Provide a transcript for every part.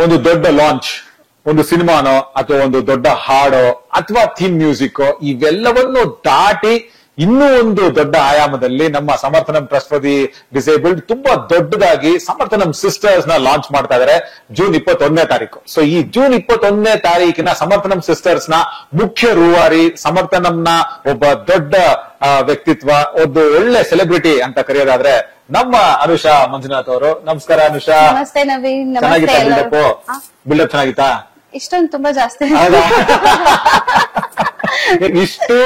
ಒಂದು ದೊಡ್ಡ ಲಾಂಚ್, ಒಂದು ಸಿನಿಮಾನೋ ಅಥವಾ ಒಂದು ದೊಡ್ಡ ಹಾಡೋ ಅಥವಾ ಥೀಮ್ ಮ್ಯೂಸಿಕ್ ಇವೆಲ್ಲವನ್ನು ದಾಟಿ ಇನ್ನೂ ಒಂದು ದೊಡ್ಡ ಆಯಾಮದಲ್ಲಿ ನಮ್ಮ Samarthanam trust for the disabled ತುಂಬಾ ದೊಡ್ಡದಾಗಿ ಸಮರ್ಥನಂ ಸಿಸ್ಟರ್ಸ್ ನ ಲಾಂಚ್ ಮಾಡ್ತಾ ಇದಾರೆ ಜೂನ್ 21ನೇ ತಾರೀಕು. ಸೊ ಈ ಜೂನ್ 21ನೇ ತಾರೀಕಿನ ಸಮರ್ಥನಂ ಸಿಸ್ಟರ್ಸ್ ನ ಮುಖ್ಯ ರೂವಾರಿ, ಸಮರ್ಥನಂನ ಒಬ್ಬ ದೊಡ್ಡ ವ್ಯಕ್ತಿತ್ವ, ಒಂದು ಒಳ್ಳೆ ಸೆಲೆಬ್ರಿಟಿ ಅಂತ ಕರೆಯೋದಾದ್ರೆ ನಮ್ಮ ಅನುಷಾ ಮಂಜುನಾಥ್ ಅವರು. ನಮಸ್ಕಾರ ಅನುಷಾ. ನಮಸ್ತೆ ನವೀನ್. ಚೆನ್ನಾಗಿತ್ತಾ ಬಿಲ್ಡಪ್? ಬಿಲ್ಡಪ್ ಚೆನ್ನಾಗಿತ್ತಾ? ಇಷ್ಟೊಂದು ತುಂಬಾ ಜಾಸ್ತಿ. ಇಷ್ಟು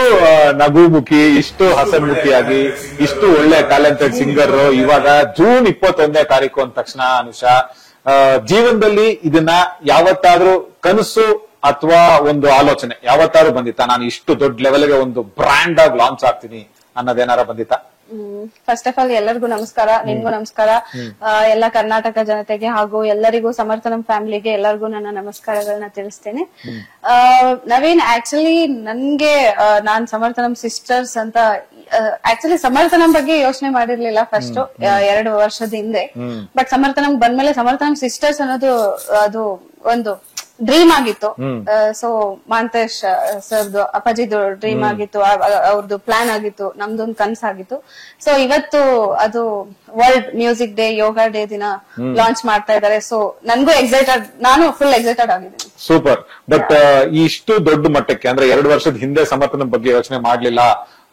ನಗುಮುಖಿ, ಇಷ್ಟು ಹಸನ್ಮುಖಿಯಾಗಿ, ಇಷ್ಟು ಒಳ್ಳೆ ಟ್ಯಾಲೆಂಟೆಡ್ ಸಿಂಗರ್ ಇವಾಗ ಜೂನ್ 21ನೇ ತಾರೀಕು ಅಂದ ತಕ್ಷಣ ಅನುಷಾ ಜೀವನದಲ್ಲಿ ಇದನ್ನ ಯಾವತ್ತಾದ್ರೂ ಕನಸು ಅಥವಾ ಒಂದು ಆಲೋಚನೆ ಯಾವತ್ತಾದ್ರೂ ಬಂದಿತ್ತಾ? ನಾನು ಇಷ್ಟು ದೊಡ್ಡ ಲೆವೆಲ್ಗೆ ಒಂದು ಬ್ರ್ಯಾಂಡ್ ಆಗಿ ಲಾಂಚ್ ಆಗ್ತೀನಿ ಅನ್ನೋದೇನಾರ ಬಂದಿತ್ತಾ? ಫಸ್ಟ್ ಆಫ್ ಆಲ್ ಎಲ್ಲರಿಗೂ ನಮಸ್ಕಾರ, ನಿಮ್ಗೂ ನಮಸ್ಕಾರ, ಎಲ್ಲ ಕರ್ನಾಟಕ ಜನತೆಗೆ ಹಾಗೂ ಎಲ್ಲರಿಗೂ ಸಮರ್ಥನಂ ಫ್ಯಾಮಿಲಿಗೆ ಎಲ್ಲರಿಗೂ ನನ್ನ ನಮಸ್ಕಾರಗಳನ್ನ ತಿಳಿಸ್ತೇನೆ. ನವೀನ್, ಆಕ್ಚುಲಿ ನನ್ಗೆ ನಾನ್ ಸಮರ್ಥನಂ ಸಿಸ್ಟರ್ಸ್ ಅಂತ ಆಕ್ಚುಲಿ ಸಮರ್ಥನಂ ಬಗ್ಗೆ ಯೋಚನೆ ಮಾಡಿರ್ಲಿಲ್ಲ ಫಸ್ಟ್ 2 ವರ್ಷದ ಹಿಂದೆ. ಬಟ್ ಸಮರ್ಥನಂ ಬಂದ್ಮೇಲೆ ಸಮರ್ಥನಂ ಸಿಸ್ಟರ್ಸ್ ಅನ್ನೋದು ಅದು ಒಂದು ಡ್ರೀಮ್ ಆಗಿತ್ತು. ಸೊ ಮಾಂತೇಶ್ ಸರ್ದು ಅಪ್ಪಾಜಿದು ಡ್ರೀಮ್ ಆಗಿತ್ತು, ಅವ್ರದ್ದು ಪ್ಲಾನ್ ಆಗಿತ್ತು, ನಮ್ದೊಂದು ಕನ್ಸಾಗಿತ್ತು. ಸೊ ಇವತ್ತು ಅದು ವರ್ಲ್ಡ್ ಮ್ಯೂಸಿಕ್ ಡೇ, ಯೋಗ ಡೇ ದಿನ ಲಾಂಚ್ ಮಾಡ್ತಾ ಇದ್ದಾರೆ. ಸೊ ನನ್ಗೂ ಎಕ್ಸೈಟೆಡ್, ನಾನು ಫುಲ್ ಎಕ್ಸೈಟೆಡ್ ಆಗಿದ್ದೀನಿ. ಸೂಪರ್. ಬಟ್ ಇಷ್ಟು ದೊಡ್ಡ ಮಟ್ಟಕ್ಕೆ ಅಂದ್ರೆ 2 ವರ್ಷದ ಹಿಂದೆ ಸಮರ್ಥನಂ ಬಗ್ಗೆ ಯೋಚನೆ ಮಾಡ್ಲಿಲ್ಲ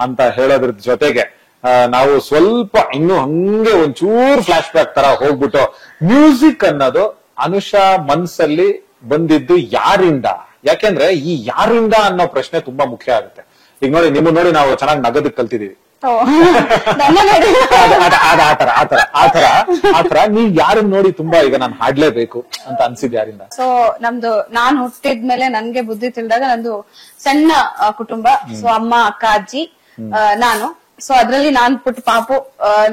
ಅಂತ ಹೇಳೋದ್ರ ಜೊತೆಗೆ ನಾವು ಸ್ವಲ್ಪ ಇನ್ನು ಹಂಗೆ ಒಂಚೂರು ಫ್ಲಾಶ್ ಬ್ಯಾಕ್ ತರ ಹೋಗ್ಬಿಟ್ಟು ಮ್ಯೂಸಿಕ್ ಅನ್ನೋದು ಅನುಷಾ ಮನ್ಸಲ್ಲಿ ಬಂದಿದ್ದು ಯಾರಿಂದ? ಯಾಕೆಂದ್ರೆ ಈ ಯಾರಿಂದ ಅನ್ನೋ ಪ್ರಶ್ನೆ ತುಂಬಾ ಮುಖ್ಯ ಆಗುತ್ತೆ. ಈಗ ನೋಡಿ, ನಿಮ್ಮ ನೋಡಿ ನಾವು ಚೆನ್ನಾಗಿ ನಗದಕ್ಕೆ ಕಲ್ತಿದೀವಿ. ಆತರ ನೀವ್ ಯಾರನ್ನ ನೋಡಿ ತುಂಬಾ ಈಗ ನಾನು ಹಾಡ್ಲೇಬೇಕು ಅಂತ ಅನ್ಸಿದ್ ಯಾರಿಂದ? ಸೊ ನಮ್ದು ನಾನ್ ಹುಟ್ಟಿದ್ಮೇಲೆ ನನ್ಗೆ ಬುದ್ಧಿ ತಿಳಿದಾಗ ನಂದು ಸಣ್ಣ ಕುಟುಂಬ. ಸೊ ಅಮ್ಮ, ಅಕ್ಕ, ಅಜ್ಜಿ, ನಾನು. ಸೊ ಅದ್ರಲ್ಲಿ ನಾನ್ ಪುಟ್ಟ ಪಾಪು,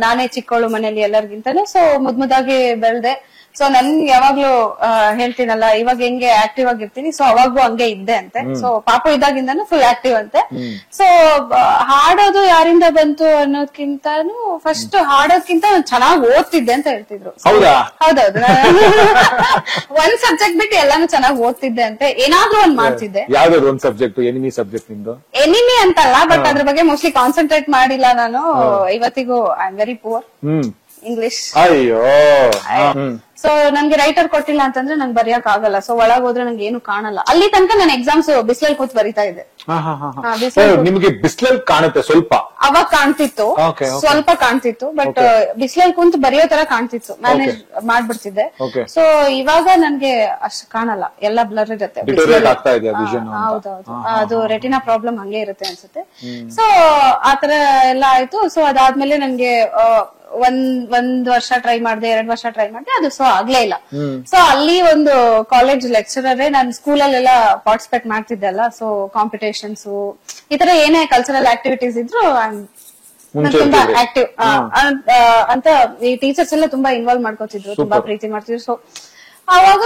ನಾನೇ ಚಿಕ್ಕವಳು ಮನೇಲಿ ಎಲ್ಲರಿಗಿಂತಾನೆ. ಸೊ ಮುದ್ದಾಗಿ ಬೆಳ್ದೆ. ಸೊ ನನ್ ಯಾವಾಗ್ಲೂ ಹೇಳ್ತೀನಲ್ಲ, ಇವಾಗ ಹೆಂಗೆ ಆಕ್ಟಿವ್ ಆಗಿರ್ತೀನಿ, ಸೊ ಅವಾಗೂ ಹಂಗೆ ಇದ್ದೆ ಅಂತೆ. ಸೊ ಪಾಪು ಇದ್ದಾಗಿಂದಾನು ಫುಲ್ ಆಕ್ಟಿವ್ ಅಂತೆ. ಸೊ ಹಾಡೋದು ಯಾರಿಂದ ಬಂತು ಅನ್ನೋದ್ಕಿಂತಾನು ಫಸ್ಟ್ ಹಾಡೋದ್ಕಿಂತ ಚೆನ್ನಾಗಿ ಓದ್ತಿದ್ದೆ ಅಂತ ಹೇಳ್ತಿದ್ರು. ಹೌದೌದು, ಒಂದ್ ಸಬ್ಜೆಕ್ಟ್ ಬಿಟ್ಟು ಎಲ್ಲಾನು ಚೆನ್ನಾಗಿ ಓದ್ತಿದ್ದೆ ಅಂತೆ. ಏನಾದ್ರೂ ಒಂದ್ ಮಾಡ್ತಿದ್ದೆ. ಯಾವ್ದಾದ್ರು ಒಂದ್ ಸಬ್ಜೆಕ್ಟ್? ಎನಿಮಿ ಸಬ್ಜೆಕ್ಟ್ ನಿಮ್ದು? ಎನಿಮಿ ಅಂತಲ್ಲ, ಬಟ್ ಅದ್ರ ಬಗ್ಗೆ ಮೋಸ್ಟ್ಲಿ ಕಾನ್ಸಂಟ್ರೇಟ್ ಮಾಡಿಲ್ಲ ನಾನು ಇವತ್ತಿಗೂ. I am very poor English. ಅಯ್ಯೋ. ಸೊ ನನ್ಗೆ ರೈಟರ್ ಕೊಟ್ಟಿಲ್ಲ ಅಂತಂದ್ರೆ ನಂಗೆ ಬರೆಯಕ್ ಆಗಲ್ಲ. ಸೊ ಒಳಗ್ ಹೋದ್ರೆ ನಂಗೆ ಏನು ಕಾಣಲ್ಲ. ಅಲ್ಲಿ ತನಕ ನಾನು ಎಕ್ಸಾಮ್ಸ್ ಬಿಸಿಲಲ್ಲಿ ಕೂತ್ ಬರಿತಾ ಇದ್ದೆ. ನಿಮ್ಗೆ ಬಿಸಿಲಲ್ಲಿ ಕಾಣುತ್ತೆ ಸ್ವಲ್ಪ? ಅವಾಗ ಕಾಣ್ತಿತ್ತು, ಸ್ವಲ್ಪ ಕಾಣ್ತಿತ್ತು, ಬಟ್ ಬಿಸಿಲಲ್ಲಿ ಕುಂತು ಬರೆಯೋ ತರ ಕಾಣ್ತಿತ್ತು. ಮ್ಯಾನೇಜ್ ಮಾಡ್ಬಿಡ್ತಿದ್ದೆ. ಸೊ ಇವಾಗ ನನ್ಗೆ ಅಷ್ಟು ಕಾಣಲ್ಲ, ಎಲ್ಲ ಬ್ಲರ್ ಇರುತ್ತೆ. ಹೌದೌದು, ಅದು ರೆಟಿನಾ ಪ್ರಾಬ್ಲಮ್ ಹಂಗೆ ಇರುತ್ತೆ ಅನ್ಸುತ್ತೆ. ಸೊ ಆತರ ಎಲ್ಲ ಆಯ್ತು. ಸೊ ಅದಾದ್ಮೇಲೆ ನನ್ಗೆ ಒಂದ್ ವರ್ಷ ಟ್ರೈ ಮಾಡಿದೆ, 2 ವರ್ಷ ಟ್ರೈ ಮಾಡಿದೆ, ಅದು ಸೊ ಆಗ್ಲೇ ಇಲ್ಲ. ಸೊ ಅಲ್ಲಿ ಒಂದು ಕಾಲೇಜ್ ಲೆಕ್ಚರರೇ, ನಾನು ಸ್ಕೂಲಲ್ಲೆಲ್ಲ ಪಾರ್ಟಿಸಿಪೇಟ್ ಮಾಡ್ತಿದ್ದೆ ಅಲ್ಲ. ಸೊ ಕಾಂಪಿಟೇಷನ್ಸ್ ಈ ತರ ಏನೇ ಕಲ್ಚರಲ್ ಆಕ್ಟಿವಿಟೀಸ್ ಇದ್ರು ತುಂಬಾ ಆಕ್ಟಿವ್ ಅಂತ ಈ ಟೀಚರ್ಸ್ ಎಲ್ಲ ತುಂಬಾ ಇನ್ವಾಲ್ವ್ ಮಾಡ್ಕೋತಿದ್ರು, ತುಂಬಾ ಪ್ರೀತಿ ಮಾಡ್ತಿದ್ರು. ಸೊ ಅವಾಗ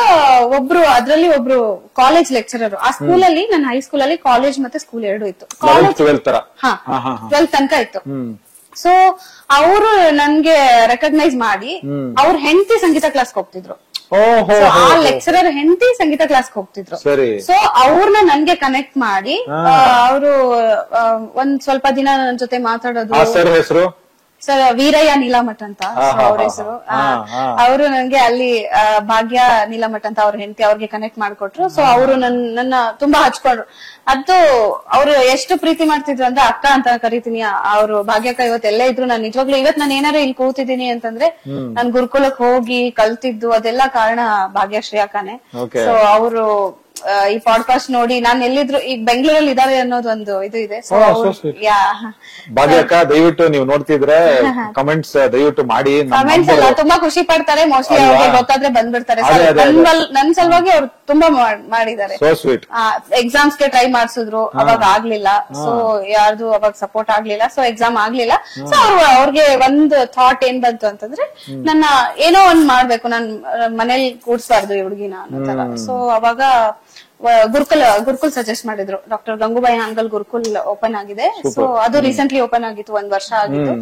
ಅದ್ರಲ್ಲಿ ಒಬ್ರು ಕಾಲೇಜ್ ಲೆಕ್ಚರರ್, ಆ ಸ್ಕೂಲಲ್ಲಿ ನನ್ನ ಹೈಸ್ಕೂಲ್ ಅಲ್ಲಿ ಕಾಲೇಜ್ ಮತ್ತೆ ಸ್ಕೂಲ್ 2 ಇತ್ತು. ಕಾಲೇಜ್ 12th ತನಕ ಇತ್ತು. ಸೊ ಅವರು ನನ್ಗೆ ರೆಕಗ್ನೈಸ್ ಮಾಡಿ ಅವ್ರ ಹೆಂಡತಿ ಸಂಗೀತ ಕ್ಲಾಸ್ ಹೋಗ್ತಿದ್ರು. ಆ ಲೆಕ್ಚರರ್ ಹೆಂಡತಿ ಸಂಗೀತ ಕ್ಲಾಸ್ ಹೋಗ್ತಿದ್ರು. ಸೊ ಅವ್ರನ್ನ ನನ್ಗೆ ಕನೆಕ್ಟ್ ಮಾಡಿ ಅವರು ಒಂದ್ ಸ್ವಲ್ಪ ದಿನ ನನ್ ಜೊತೆ ಮಾತಾಡೋದು. ಸರ್ ವೀರಯ್ಯ ನೀಲಮಠ್ ಅಂತ ಅವ್ರ ಹೆಸರು. ಅವರು ನನ್ಗೆ ಅಲ್ಲಿ ಭಾಗ್ಯ ನೀಲಮಠ್ ಅಂತ ಅವ್ರ ಹೆಂಡತಿ, ಅವ್ರಿಗೆ ಕನೆಕ್ಟ್ ಮಾಡ್ಕೊಟ್ರು. ಸೊ ಅವರು ನನ್ನ ತುಂಬಾ ಹಚ್ಕೊಂಡ್ರು. ಅದು ಅವ್ರು ಎಷ್ಟು ಪ್ರೀತಿ ಮಾಡ್ತಿದ್ರು ಅಂದ್ರೆ ಅಕ್ಕ ಅಂತ ಕರಿತೀನಿ. ಅವ್ರು ಭಾಗ್ಯಕ್ಕ ಇವತ್ತು ಎಲ್ಲೇ ಇದ್ರು, ನಾನು ನಿಜವಾಗ್ಲೂ ಇವತ್ ನಾನು ಏನಾರು ಇಲ್ಲಿ ಕೂತಿದ್ದೀನಿ ಅಂತಂದ್ರೆ ನಾನ್ ಗುರುಕುಲಕ್ ಹೋಗಿ ಕಲ್ತಿದ್ದು ಅದೆಲ್ಲ ಕಾರಣ ಭಾಗ್ಯಶ್ರೀ ಅಕ್ಕನೇ. ಸೊ ಅವರು ಈ ಪಾಡ್ಕಾಸ್ಟ್ ನೋಡಿ ನಾನು ಎಲ್ಲಿದ್ರು ಈಗ ಬೆಂಗಳೂರಲ್ಲಿ ಇದಾರೆ ಅನ್ನೋದು ಒಂದು ಇದು ಇದೆ. ಭಾಗ್ಯಕ್ಕ ದಯವಿಟ್ಟು ನೀವು ನೋಡ್ತಿದ್ರೆ ಕಮೆಂಟ್ಸ್ ದಯವಿಟ್ಟು ಮಾಡಿ. ಕಮೆಂಟ್ಸ್ ಎಲ್ಲ ತುಂಬಾ ಖುಷಿ ಪಡ್ತಾರೆ. ಮೋಸ್ಟ್ಲಿ ಅವ್ರಿಗೆ ಗೊತ್ತಾದ್ರೆ ಬಂದ್ಬಿಡ್ತಾರೆ. ನನ್ ಸಲುವಾಗಿ ಅವ್ರು ತುಂಬಾ ಮಾಡಿದ್ದಾರೆ. ಎಕ್ಸಾಮ್ಸ್ ಗೆ ಟ್ರೈ ಮಾಡ್ಸಿದ್ರು, ಅವಾಗ ಆಗ್ಲಿಲ್ಲ. ಸೊ ಯಾರ್ದು ಅವಾಗ ಸಪೋರ್ಟ್ ಆಗ್ಲಿಲ್ಲ. ಸೊ ಎಕ್ಸಾಮ್ ಆಗ್ಲಿಲ್ಲ. ಸೊ ಅವ್ರಿಗೆ ಒಂದ್ ಥಾಟ್ ಏನ್ ಬಂತು ಅಂತಂದ್ರೆ, ನನ್ನ ಏನೋ ಒಂದ್ ಮಾಡ್ಬೇಕು, ನಾನ್ ಮನೇಲಿ ಕೂಡ್ಸ್ಬಾರ್ದು ಈ ಹುಡುಗಿನ ಅನ್ನೋ ತರ. ಸೊ ಅವಾಗ ಗುರುಕುಲ್ ಸಜೆಸ್ಟ್ ಮಾಡಿದ್ರು. ಡಾಕ್ಟರ್ ಗಂಗೂಬಾಯಿ ಹಾನ್ಗಲ್ ಗುರುಕುಲ್ ಓಪನ್ ಆಗಿದೆ. ಸೊ ಅದು ರೀಸೆಂಟ್ಲಿ ಓಪನ್ ಆಗಿತ್ತು, 1 ವರ್ಷ ಆಗಿತ್ತು.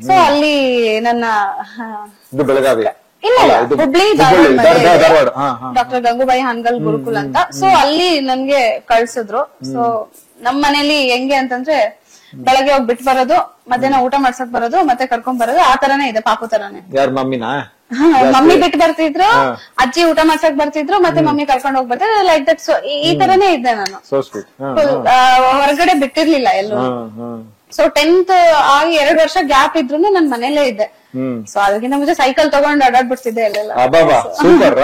ಸೊ ಅಲ್ಲಿ ನನ್ನ ಇಲ್ಲ ಹುಬ್ಳಿ ಧಾರವಾಡ ಡಾಕ್ಟರ್ ಗಂಗೂಬಾಯಿ ಹಾನ್ಗಲ್ ಗುರುಕುಲ್ ಅಂತ. ಸೊ ಅಲ್ಲಿ ನನ್ಗೆ ಕಳ್ಸಿದ್ರು. ಸೊ ನಮ್ ಮನೇಲಿ ಹೆಂಗೆ ಅಂತಂದ್ರೆ ಬೆಳಗ್ಗೆ ಹೋಗಿ ಬಿಟ್ಟು ಬರೋದು, ಮಧ್ಯಾಹ್ನ ಊಟ ಮಾಡ್ಸಕ್ ಬರೋದು, ಮತ್ತೆ ಕರ್ಕೊಂಡ್ ಬರೋದು, ಆ ತರಾನೇ ಇದೆ, ಪಾಪು ತರಾನೇ. ಯಾರ ಮಮ್ಮಿನಾ? ಮಮ್ಮಿ ಬಿಟ್ಟು ಬರ್ತಿದ್ರು, ಅಜ್ಜಿ ಊಟ ಮಾಡ್ಸಕ್ ಬರ್ತಿದ್ರು, ಮತ್ತೆ ಮಮ್ಮಿ ಕರ್ಕೊಂಡ್ ಹೋಗ್ ಬರ್ತಿದ್ರು, ಲೈಕ್ ದಟ್. ಸೊ ಈ ತರಾನೇ ಇದ್ದೆ ನಾನು, ಹೊರಗಡೆ ಬಿಟ್ಟಿರ್ಲಿಲ್ಲ ಎಲ್ಲೂ. ಸೊ 10th ಆಗಿ 2 ವರ್ಷ ಗ್ಯಾಪ್ ಇದ್ರು ನನ್ ಮನೇಲೇ ಇದ್ದೆ. ಸೊ ಅದಕ್ಕಿಂತ ಮುಂಚೆ ಸೈಕಲ್ ತಗೊಂಡು ಅಡ್ಡಾಡ್ಬಿಡ್ತಿದ್ದೆ ಅಲ್ಲೆಲ್ಲ. ಸೂಪರ್.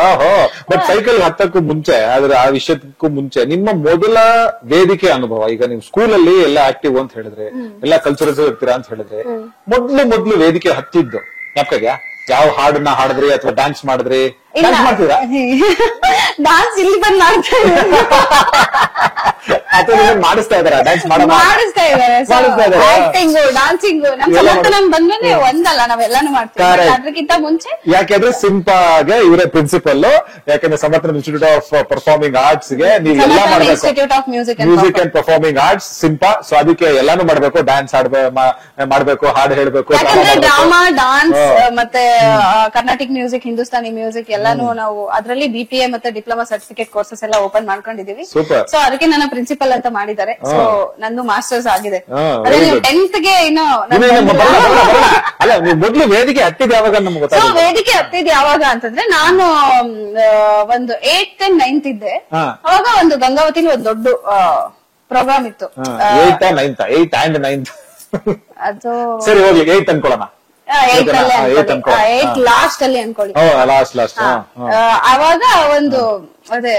ಬಟ್ ಸೈಕಲ್ ಹತ್ತಕ್ಕೂ ಮುಂಚೆ, ಆದ್ರೆ ಆ ವಿಷಯಕ್ಕೂ ಮುಂಚೆ ನಿಮ್ಮ ಮೊದಲ ವೇದಿಕೆ ಅನುಭವ, ಈಗ ನೀವು ಸ್ಕೂಲಲ್ಲಿ ಎಲ್ಲ ಆಕ್ಟಿವ್ ಅಂತ ಹೇಳಿದ್ರೆ, ಎಲ್ಲ ಕಲ್ಚರಲ್ಸ್ ಇರ್ತೀರಾ ಅಂತ ಹೇಳಿದ್ರೆ, ಮೊದ್ಲು ವೇದಿಕೆ ಹತ್ತಿದ್ದು ಜ್ಞಾಪಕ? ಯಾವ ಹಾಡನ್ನ ಹಾಡಿದ್ರಿ ಅಥವಾ ಡ್ಯಾನ್ಸ್ ಮಾಡಿದ್ರಿ? ಮಾಡ್ತೀರಾ? ಡಾನ್ಸ್ ಇಲ್ಲಿ ಬಂದ್ ಮಾಡಿಸ್ತಾ ಇದಾರೆ, ಡ್ಯಾನ್ಸ್ ಮಾಡಿಸ್ತಾ ಇದಾರೆ. ಆಕ್ಟಿಂಗ್, ಡಾನ್ಸಿಂಗ್ ನಮ್ ಸಮರ್ಥನನ್ ಬಂದ್ರೆ ಒಂದಲ್ಲ, ನಾವೆಲ್ಲಾನು ಮಾಡ್ತೀವಿ. ಅದಕ್ಕಿಂತ ಮುಂಚೆ ಯಾಕೆಂದ್ರೆ ಸಿಂಪಾಗೆ ಇವರೇ ಪ್ರಿನ್ಸಿಪಲ್, ಯಾಕಂದ್ರೆ Samarthana institute of performing arts ಗೆ ನೀವು ಎಲ್ಲ ಮಾಡಬೇಕು, institute of music and performing arts SIMPA. So ಅದಕ್ಕೆ ಎಲ್ಲಾನು ಮಾಡ್ಬೇಕು, ಡ್ಯಾನ್ಸ್ ಮಾಡ್ಬೇಕು, ಹಾಡು ಹೇಳ್ಬೇಕು, ಡ್ರಾಮಾ, ಡಾನ್ಸ್, ಮತ್ತೆ ಕರ್ನಾಟಿಕ್ ಮ್ಯೂಸಿಕ್, ಹಿಂದೂಸ್ತಾನಿ ಮ್ಯೂಸಿಕ್ ಎಲ್ಲಾನು ನಾವು ಅದ್ರಲ್ಲಿ BPA ಮತ್ತೆ ಡಿಪ್ಲೊಮಾ ಸರ್ಟಿಫಿಕೇಟ್ ಕೋರ್ಸಸ್ ಎಲ್ಲ ಓಪನ್ ಮಾಡ್ಕೊಂಡಿದೀವಿ. ಸೊ ಅದಕ್ಕೆ ನನ್ನ ಪ್ರಿನ್ಸಿಪಲ್ ಅಂತ ಮಾಡಿದ್ದಾರೆ. ಸೊ ನಂದು ಮಾಸ್ಟರ್ಸ್ ಆಗಿದೆ. 10th ಗೆ ಇನ್ನು ಅಲ್ಲ, ನೀವು ಮೊದ್ಲು ವೇದಿಕೆ ಹತ್ತಿದ ಯಾವಾಗ ನಮ್ಗೆ ಗೊತ್ತಾಗ? ವೇದಿಕೆ ಹತ್ತಿದ್ ಯಾವಾಗ ಅಂತಂದ್ರೆ, ನಾನು ಒಂದು 8th and 9th ಇದ್ದೆ. ಅವಾಗ ಒಂದು ಗಂಗಾವತಿಲಿ ಒಂದು ದೊಡ್ಡ ಪ್ರೋಗ್ರಾಮ್ ಇತ್ತು. 8th and 9th ಅದು ಸರಿ, ಹೋಗ್ಲಿ 8th ಅನ್ಕೊಳ್ಳೋಣ. 8th ಲಾಸ್ಟ್ ಅಲ್ಲಿ ಅನ್ಕೊಳ್ಳಿ. ಅವಾಗ ಒಂದು ಅದೇ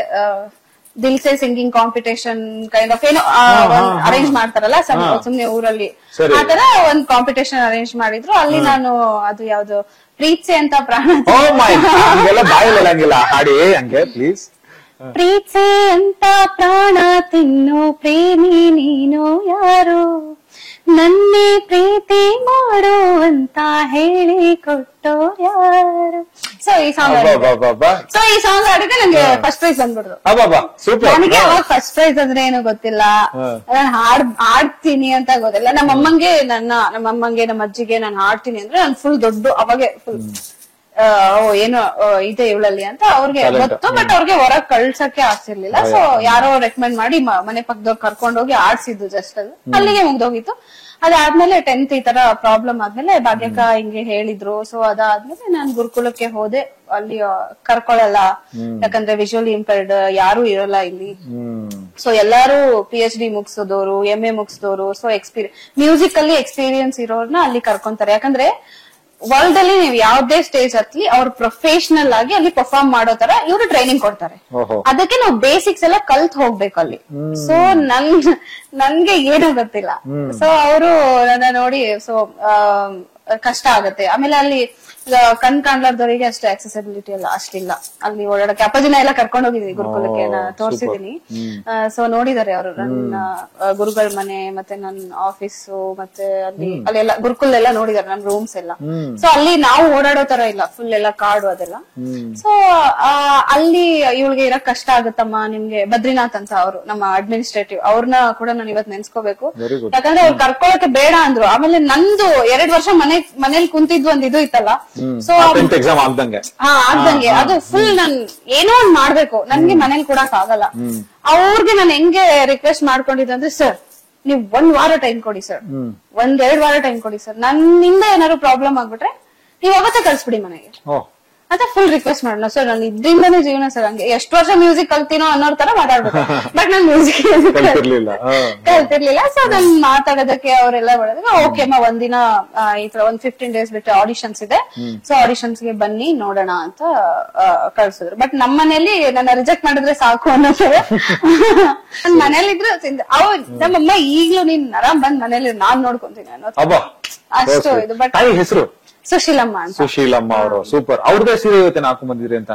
Dil Se singing competition kind of ಏನೋ ಅರೇಂಜ್ ಮಾಡ್ತಾರಲ್ಲ ಸುಮ್ನೆ ಊರಲ್ಲಿ, ಆತರ ಒಂದ್ ಕಾಂಪಿಟೇಷನ್ ಅರೇಂಜ್ ಮಾಡಿದ್ರು. ಅಲ್ಲಿ ನಾನು ಅದು ಯಾವ್ದು ಪ್ರೀತ್ಸೆ ಅಂತ ಪ್ರಾಣ, ಪ್ರೀತ್ಸೆ ಅಂತ ಪ್ರಾಣ ತಿನ್ನು ಪ್ರೇಮಿ ನೀನು ಯಾರು, ನನ್ನೇ ಪ್ರೀತಿ ಮಾಡು ಅಂತ ಹೇಳಿ ಕೊಟ್ಟೋ ಯಾರು. ಸೊ ಈ ಸಾಂಗ್ ಆಡಿದ್ರೆ ನಂಗೆ ಫಸ್ಟ್ ಪ್ರೈಸ್ ಬಂದ್ಬಿಡ್ರು. ನನಗೆ ಅವಾಗ ಫಸ್ಟ್ ಪ್ರೈಸ್ ಅಂದ್ರೆ ಏನು ಗೊತ್ತಿಲ್ಲ, ನಾನು ಹಾಡ್ತೀನಿ ಅಂತ ಗೊತ್ತಿಲ್ಲ. ನಮ್ಮಮ್ಮಂಗೆ ನಮ್ಮ ಅಜ್ಜಿಗೆ ನಾನು ಹಾಡ್ತೀನಿ ಅಂದ್ರೆ ನಾನು ಫುಲ್ ದೊಡ್ಡ ಅವಾಗೆ ಫುಲ್ ಏನೋ ಇದೆ ಇವಳಲ್ಲಿ ಅಂತ ಅವ್ರಿಗೆ ಗೊತ್ತು. ಬಟ್ ಅವ್ರಿಗೆ ಹೊರಗ್ ಕಳ್ಸಕ್ಕೆ ಆಗ್ತಿರ್ಲಿಲ್ಲ. ಸೊ ಯಾರೋ ರೆಕಮೆಂಡ್ ಮಾಡಿ ಮನೆ ಪಕ್ಕದವ್ರು ಕರ್ಕೊಂಡೋಗಿ ಆಡ್ಸಿದ್ದು, ಜಸ್ಟ್ ಅದು ಅಲ್ಲಿಗೆ ಮುಗ್ದೋಗಿತ್ತು. ಅದಾದ್ಮೇಲೆ 10th ಈ ತರ ಪ್ರಾಬ್ಲಮ್ ಆದ್ಮೇಲೆ ಭಾಗ್ಯಕ್ಕ ಹಿಂಗೆ ಹೇಳಿದ್ರು. ಸೊ ಅದಾದ್ಮೇಲೆ ನಾನ್ ಗುರುಕುಲಕ್ಕೆ ಹೋದೆ. ಅಲ್ಲಿ ಕರ್ಕೊಳಲ್ಲ, ಯಾಕಂದ್ರೆ ವಿಜುವಲಿ ಇಂಪೇರ್ಡ್ ಯಾರು ಇರಲ್ಲ ಇಲ್ಲಿ. ಸೊ ಎಲ್ಲಾರು PhD ಮುಗಿಸೋದವ್ರು, MA ಮುಗಿಸೋರು, ಸೊ ಮ್ಯೂಸಿಕ್ ಅಲ್ಲಿ ಎಕ್ಸ್ಪೀರಿಯನ್ಸ್ ಇರೋರ್ನ ಅಲ್ಲಿ ಕರ್ಕೊಂತಾರೆ. ಯಾಕಂದ್ರೆ ವರ್ಲ್ಡ್ ಅಲ್ಲಿ ನೀವು ಯಾವ್ದೇ ಸ್ಟೇಜ್ ಹತ್ಲಿ ಅವ್ರು ಪ್ರೊಫೆಷನಲ್ ಆಗಿ ಅಲ್ಲಿ ಪರ್ಫಾರ್ಮ್ ಮಾಡೋ ತರ ಇವ್ರು ಟ್ರೈನಿಂಗ್ ಕೊಡ್ತಾರೆ. ಅದಕ್ಕೆ ನಾವು ಬೇಸಿಕ್ಸ್ ಎಲ್ಲ ಕಲ್ತ್ ಹೋಗ್ಬೇಕು ಅಲ್ಲಿ. ಸೊ ನನ್ಗೆ ಏನೂ ಗೊತ್ತಿಲ್ಲ. ಸೊ ಅವರು ನನ್ನ ನೋಡಿ ಸೊ ಕಷ್ಟ ಆಗತ್ತೆ. ಆಮೇಲೆ ಅಲ್ಲಿ ಕಣ್ ಕಾಣ್ಲಾರ್ದವರಿಗೆ ಅಷ್ಟು ಆಕ್ಸೆಸಿಬಿಲಿಟಿ ಎಲ್ಲ ಅಷ್ಟಿಲ್ಲ ಅಲ್ಲಿ ಓಡಾಡಕ್ಕೆ. ಅಪ್ಪಾಜಿನ ಎಲ್ಲ ಕರ್ಕೊಂಡು ಹೋಗಿದೀನಿ ಗುರುಕುಲಕ್ಕೆ, ತೋರ್ಸಿದೀನಿ. ಸೊ ನೋಡಿದಾರೆ ಅವರು ನನ್ನ ಗುರುಗಳ ಮನೆ, ಮತ್ತೆ ನನ್ನ ಆಫೀಸು, ಮತ್ತೆ ಅಲ್ಲೆಲ್ಲ ಗುರುಕುಲ್ ಎಲ್ಲ ನೋಡಿದಾರೆ, ನಮ್ ರೂಮ್ಸ್ ಎಲ್ಲ. ಸೊ ಅಲ್ಲಿ ನಾವು ಓಡಾಡೋ ತರ ಇಲ್ಲ, ಫುಲ್ ಎಲ್ಲ ಕಾಡು ಅದೆಲ್ಲ. ಸೊ ಅಲ್ಲಿ ಇವಳಿಗೆ ಇರಕ್ ಕಷ್ಟ ಆಗುತ್ತಮ್ಮ ನಿಮ್ಗೆ. ಬದ್ರಿನಾಥ್ ಅಂತ ಅವರು ನಮ್ಮ ಅಡ್ಮಿನಿಸ್ಟ್ರೇಟಿವ್, ಅವ್ರನ್ನ ಕೂಡ ನಾನು ಇವತ್ ನೆನ್ಸ್ಕೋಬೇಕು. ಯಾಕಂದ್ರೆ ಅವ್ರು ಕರ್ಕೊಳಕ್ಕೆ ಬೇಡ ಅಂದ್ರು. ಆಮೇಲೆ ನಂದು 2 ವರ್ಷ ಮನೇಲಿ ಕುಂತಿದ್ವು ಒಂದ್ ಇದು ಇತ್ತಲ್ಲ, ಸೊ ಆಗ್ದಂಗೆ ಅದು ಫುಲ್ ನನ್ ಏನೋ ಒಂದ್ ಮಾಡ್ಬೇಕು, ನನ್ಗೆ ಮನೇಲಿ ಕೊಡಕ್ ಆಗಲ್ಲ. ಅವ್ರಿಗೆ ನಾನು ಹೆಂಗೆ ರಿಕ್ವೆಸ್ಟ್ ಮಾಡ್ಕೊಂಡಿದ್ದೆ ಅಂದ್ರೆ, ಸರ್ ನೀವ್ 1 ವಾರ ಟೈಮ್ ಕೊಡಿ ಸರ್, 1-2 ವಾರ ಟೈಮ್ ಕೊಡಿ ಸರ್, ನನ್ನಿಂದ ಏನಾದ್ರು ಪ್ರಾಬ್ಲಮ್ ಆಗ್ಬಿಟ್ರೆ ನೀವ್ ಅವತ್ತೇ ಕಳ್ಸ್ಬಿಡಿ ಮನೆಗೆ ಅಂತ ಫುಲ್ ರಿಕ್ವೆಸ್ಟ್ ಮಾಡೋಣ. ಸರ್ ನಾನು ಇದ್ರಿಂದಾನೇ ಜೀವನ ಸರ್, ಹಂಗೆ ಎಷ್ಟು ವರ್ಷ ಮ್ಯೂಸಿಕ್ ಕಲ್ತೀನೋ ಅನ್ನೋರ್ ತರ ಮಾತಾಡ್ಬೇಕು. ಬಟ್ ನಾನ್ ಮ್ಯೂಸಿಕ್ ಕಲ್ತಿರ್ಲಿಲ್ಲ. ಸೊ ನಾನ್ ಮಾತಾಡೋದಕ್ಕೆ ಅವರೆಲ್ಲ ಮಾಡೋದಕ್ಕೆ ಓಕೆ ಅಮ್ಮ ಒಂದಿನ ಈ ತರ 15 days ಬಿಟ್ಟು ಆಡಿಷನ್ಸ್ ಇದೆ, ಸೊ ಆಡಿಷನ್ಸ್ ಗೆ ಬನ್ನಿ ನೋಡೋಣ ಅಂತ ಕಳ್ಸಿದ್ರು. ಬಟ್ ನಮ್ಮ ಮನೇಲಿ ನನ್ನ ರಿಜೆಕ್ಟ್ ಮಾಡಿದ್ರೆ ಸಾಕು ಅನ್ನೋದು. ನನ್ ಮನೇಲಿ ಇದ್ರು ನಮ್ಮಮ್ಮ ಈಗ್ಲೂ ನೀನ್ ಆರಾಮ್ ಬಂದ್ ಮನೇಲಿ ನಾನ್ ನೋಡ್ಕೊಂತೀನಿ ಅನ್ನೋದು ಅಷ್ಟು ಇದು. ಬಟ್ ಹೆಸರು ಸುಶೀಲಮ್ಮ ಅಂತ. ಸುಶೀಲಮ್ಮ ಅವರು ಸೂಪರ್. ಅವ್ರದೇ ಸೀರೆ ಇವತ್ತೆ ಹಾಕೊಂಡ್ ಬಂದಿದ್ರಿ ಅಂತ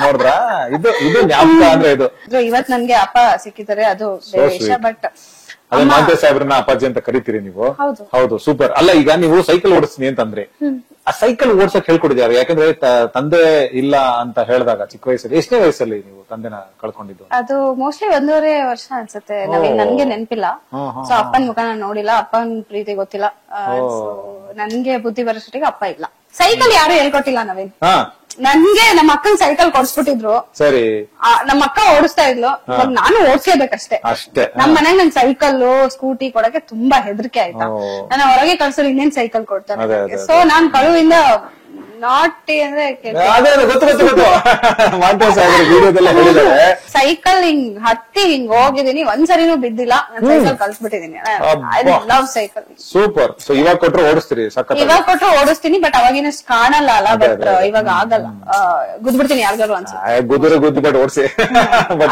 ನೋಡ್ರ. ಇದು ಜ್ಞಾಪಕ ಅಂದ್ರೆ ಇದು. ಇವತ್ ನನ್ಗೆ ಅಪ್ಪ ಸಿಕ್ಕಿದ್ದಾರೆ, ಅದು ವಿಷಯ. ಬಟ್ ಅದೇ ಮಾಂತೆ ಸಾಹೇಬ್ರನ್ನ ಅಪ್ಪಾಜಿ ಅಂತ ಕರಿತೀರಿ ನೀವು? ಹೌದು, ಸೂಪರ್. ಅಲ್ಲ ಈಗ ನೀವು ಸೈಕಲ್ ಓಡಿಸ್ತೀನಿ ಅಂತಂದ್ರೆ ಆ ಸೈಕಲ್ ಓಡ್ಸಕ್ ಹೇಳ್ಕೊಡಿದ್ಯಾರು? ಯಾಕಂದ್ರೆ ತಂದೆ ಇಲ್ಲ ಅಂತ ಹೇಳಿದಾಗ ಚಿಕ್ಕ ವಯಸ್ಸಲ್ಲಿ, ಎಷ್ಟನೇ ವಯಸ್ಸಲ್ಲಿ ನೀವು ತಂದೆನ ಕಳ್ಕೊಂಡಿದ್ದು? ಅದು ಮೋಸ್ಟ್ಲಿ 1.5 ವರ್ಷ ಅನ್ಸುತ್ತೆ, ನನ್ಗೆ ನೆನಪಿಲ್ಲ. ಸೊ ಅಪ್ಪನ ಮುಖ ನಾನು ನೋಡಿಲ್ಲ, ಅಪ್ಪನ ಪ್ರೀತಿ ಗೊತ್ತಿಲ್ಲ. ನನ್ಗೆ ಬುದ್ಧಿ ಬರೋಷ್ಟಿಗೆ ಅಪ್ಪ ಇಲ್ಲ. ಸೈಕಲ್ ಯಾರು ಹೇಳ್ಕೊಟ್ಟಿಲ್ಲ ನವೀನ್. ಹಾ, ನನ್ಗೆ ನಮ್ಮ ಅಕ್ಕನ್ ಸೈಕಲ್ ಕೊಡ್ಸ್ಬಿಟ್ಟಿದ್ರು. ಸರಿ. ನಮ್ಮ ಅಕ್ಕ ಓಡಿಸ್ತಾ ಇದ್ಲು, ಇವಾಗ ನಾನು ಓಡಿಸ್ಲೇಬೇಕಷ್ಟೇ. ಅಷ್ಟೇ. ನಮ್ ಮನೆಗ್ ನನ್ ಸೈಕಲ್ ಸ್ಕೂಟಿ ಕೊಡಕ್ಕೆ ತುಂಬಾ ಹೆದರಿಕೆ ಆಯ್ತಾ. ನನ್ನ ಹೊರಗೆ ಕಳ್ಸೋರು ಇನ್ನೇನ್ ಸೈಕಲ್ ಕೊಡ್ತಾರೆ. ಸೊ ನಾನ್ ಕಳುವಿಂದ ನಾಟಿ ಅಂದ್ರೆ ಸೈಕಲ್ ಹಿಂಗ್ ಹತ್ತಿ ಹಿಂಗ್ ಹೋಗಿದೀನಿ, ಒಂದ್ಸರಿನೂ ಬಿದ್ದಿಲ್ಲ. ಸೈಕಲ್ ಕಲ್ಸ್ಬಿಟ್ಟಿದೀನಿ. I love cycle. Super. So ಇವಾಗ ಕೊಟ್ರೆ ಓಡಿಸ್ತೀರಿ? ಇವಾಗ ಕೊಟ್ರೆ ಓಡಿಸ್ತೀನಿ, ಬಟ್ ಅವಾಗಿನಷ್ಟು ಕಾಣಲ್ಲ ಅಲ್ಲ. ಬಟ್ ಇವಾಗ ಆಗಲ್ಲ, ಗುದ್ಬಿಡ್ತೀನಿ ಯಾರಿಗಾರು ಅನ್ಸುತ್ತೆ. ಗುದ್ಬಿಟ್ಟು ಓಡಿಸಿ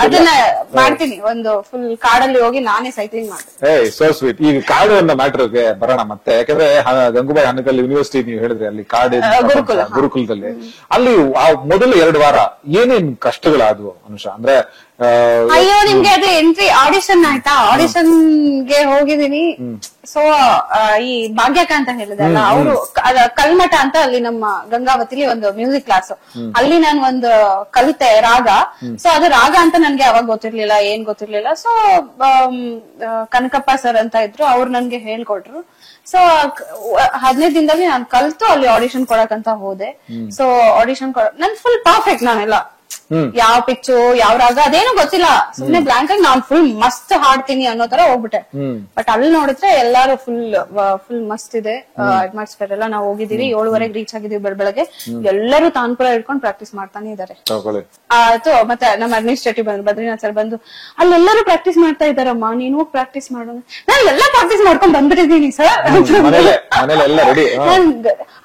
ಅದನ್ನ ಮಾಡ್ತೀನಿ. ಒಂದು ಫುಲ್ ಕಾಡಲ್ಲಿ ಹೋಗಿ ನಾನೇ ಸೈಕ್ಲಿಂಗ್ ಮಾಡ್ತೀನಿ. So sweet. ಈಗ ಕಾಡು ಅನ್ನೋ ಮ್ಯಾಟರ್ಗೆ ಬರೋಣ ಮತ್ತೆ. ಯಾಕಂದ್ರೆ ಗಂಗೂಬಾಯಿ ಹಾನಗಲ್ ಯೂನಿವರ್ಸಿಟಿ ನೀವು ಹೇಳಿದ್ರಿ, ಅಲ್ಲಿ ಕಾಡು ಗುರುಕುಲದಲ್ಲಿ ಅಲ್ಲಿ ಮೊದಲು 2 ವಾರ ಏನೇನ್ ಕಷ್ಟಗಳಾದ್ವು ಅನುಷಾ? ಅಂದ್ರೆ ಅಯ್ಯೋ, ನಿಮ್ಗೆ ಅದೇ ಎಂಟ್ರಿ ಆಡಿಷನ್ ಆಯ್ತಾ? ಆಡಿಷನ್ ಗೆ ಹೋಗಿದೀನಿ. ಸೊ ಈ ಭಾಗ್ಯಕ ಅಂತ ಹೇಳಿದಲ್ಲ, ಅವರು ಕಲ್ಮಠ ಅಂತ ಅಲ್ಲಿ ನಮ್ಮ ಗಂಗಾವತಿಲಿ ಒಂದು ಮ್ಯೂಸಿಕ್ ಕ್ಲಾಸ್, ಅಲ್ಲಿ ನಾನು ಒಂದು ಕಲಿತೆ ರಾಗ. ಸೊ ಅದು ರಾಗ ಅಂತ ನನ್ಗೆ ಅವಾಗ ಗೊತ್ತಿರ್ಲಿಲ್ಲ, ಏನ್ ಗೊತ್ತಿರ್ಲಿಲ್ಲ. ಸೊ ಕನಕಪ್ಪ ಸರ್ ಅಂತ ಇದ್ರು, ಅವ್ರು ನನ್ಗೆ ಹೇಳ್ಕೊಟ್ರು. ಸೊ 15 ದಿನದಲ್ಲಿ ನಾನು ಕಲ್ತು ಅಲ್ಲಿ ಆಡಿಷನ್ ಕೊಡಕಂತ ಹೋದೆ. ಸೊ ಆಡಿಷನ್ ನನ್ ಫುಲ್ ಪರ್ಫೆಕ್ಟ್, ನಾನೆಲ್ಲ ಯಾವ ಪಿಚ್ಚು ಯಾವ ರಾಗ ಅದೇನು ಗೊತ್ತಿಲ್ಲ, ಸುಮ್ನೆ ಬ್ಲಾಂಕ್ ಆಗಿ ನಾನ್ ಫುಲ್ ಮಸ್ತ್ ಹಾಡ್ತೀನಿ ಅನ್ನೋ ತರ ಹೋಗ್ಬಿಟ್ಟೆ. ಬಟ್ ಅಲ್ಲಿ ನೋಡಿದ್ರೆ ಎಲ್ಲಾರು ಫುಲ್ ಮಸ್ತ್ ಇದೆ ಅಟ್ಮಾಸ್ಫಿಯರ್ ಎಲ್ಲ. ನಾವು ಹೋಗಿದೀವಿ 7:30 ರೀಚ್ ಆಗಿದೀವಿ ಬೆಳಗ್ಗೆ. ಎಲ್ಲರೂ ತಾನ್ಪುರ ಹಿಡ್ಕೊಂಡು ಪ್ರಾಕ್ಟೀಸ್ ಮಾಡ್ತಾನೆ ಇದಾರೆ. ಆಯ್ತು. ಮತ್ತೆ ನಮ್ಮ ಅಡ್ಮಿನಿಸ್ಟ್ರೇಟಿವ್ ಬಂದ್ರು, ಬದ್ರಿನಾಥ್ ಸರ್ ಬಂದು, ಅಲ್ಲೆಲ್ಲರೂ ಪ್ರಾಕ್ಟೀಸ್ ಮಾಡ್ತಾ ಇದಾರಮ್ಮ, ನೀನು ಹೋಗಿ ಪ್ರಾಕ್ಟೀಸ್ ಮಾಡೋಣ. ನಾನು ಎಲ್ಲಾ ಪ್ರಾಕ್ಟೀಸ್ ಮಾಡ್ಕೊಂಡ್ ಬಂದ್ಬಿಟ್ಟಿದೀನಿ ಸರ್.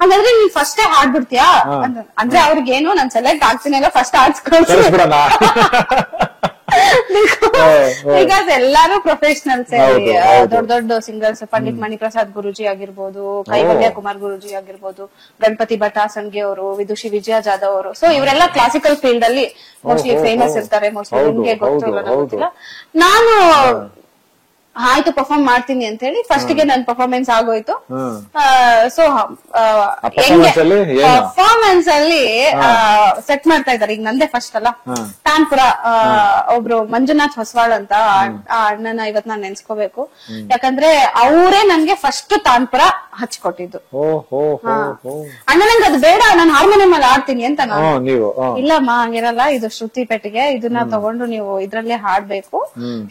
ಹಾಗಾದ್ರೆ ನೀನ್ ಫಸ್ಟೇ ಹಾಡ್ಬಿಡ್ತೀಯಾ ಅಂದ್ರೆ ಅವ್ರಿಗೇನು ನಾನ್ ಸೆಲೆಕ್ಟ್ ಆಗ್ತೀನಿ ಎಲ್ಲ ಫಸ್ಟ್ ಆಡ್ಸ್ಕೊಂಡು ಬಿಕಾಸ್ ಎಲ್ಲಾರು ಪ್ರೊಫೆಷನಲ್ಸ್, ದೊಡ್ಡ ದೊಡ್ಡ ಸಿಂಗರ್ಸ್, ಪಂಡಿತ್ ಮಣಿಪ್ರಸಾದ್ ಗುರುಜಿ ಆಗಿರ್ಬೋದು, ಕೈವಲ್ಯ ಕುಮಾರ್ ಗುರುಜಿ ಆಗಿರ್ಬೋದು, ಗಣಪತಿ ಭಟ್ ಸಂಘೆ ಅವರು, ವಿದುಷಿ ವಿಜಯ ಜಾಧವ್ ಅವರು. ಸೊ ಇವರೆಲ್ಲ ಕ್ಲಾಸಿಕಲ್ ಫೀಲ್ಡ್ ಅಲ್ಲಿ ಮೋಸ್ಟ್ಲಿ ಫೇಮಸ್ ಇರ್ತಾರೆ. ಮೋಸ್ಟ್ಲಿ ನಿಮ್ಗೆ ಗೊತ್ತಿಲ್ಲ. ನಾನು ಆಯ್ತು ಪರ್ಫಾರ್ಮ್ ಮಾಡ್ತೀನಿ ಅಂತ ಹೇಳಿ ಫಸ್ಟ್ ಗೆ ನನ್ ಪರ್ಫಾರ್ಮೆನ್ಸ್ ಆಗೋಯ್ತು. ಸೊ ಪರ್ಫಾರ್ಮೆನ್ಸ್ ಅಲ್ಲಿ ಸೆಟ್ ಮಾಡ್ತಾ ಇದಾರೆ. ಈಗ ನಂದೇ ಫಸ್ಟ್ ಅಲ್ಲ, ತಾನ್ಪುರ ಒಬ್ರು ಮಂಜುನಾಥ್ ಹೊಸವಾಳ್ ಅಂತ ಆ ಅಣ್ಣನ ಇವತ್ ನಾನ್ ನೆನ್ಸ್ಕೋಬೇಕು. ಯಾಕಂದ್ರೆ ಅವರೇ ನನ್ಗೆ ಫಸ್ಟ್ ತಾನ್ಪುರ ಹಚ್ಕೊಟ್ಟಿದ್ದು. ಅಣ್ಣ ನಂಗೆ ಅದು ಬೇಡ, ನಾನು ಹಾರ್ಮೋನಿಯಂ ಅಲ್ಲಿ ಆಡ್ತೀನಿ ಅಂತ. ನಾನು ಇಲ್ಲಮ್ಮ ಹಂಗಿರಲ್ಲ, ಇದು ಶ್ರುತಿ ಪೆಟ್ಟಿಗೆ, ಇದನ್ನ ತಗೊಂಡು ನೀವು ಇದ್ರಲ್ಲೇ ಹಾಡ್ಬೇಕು.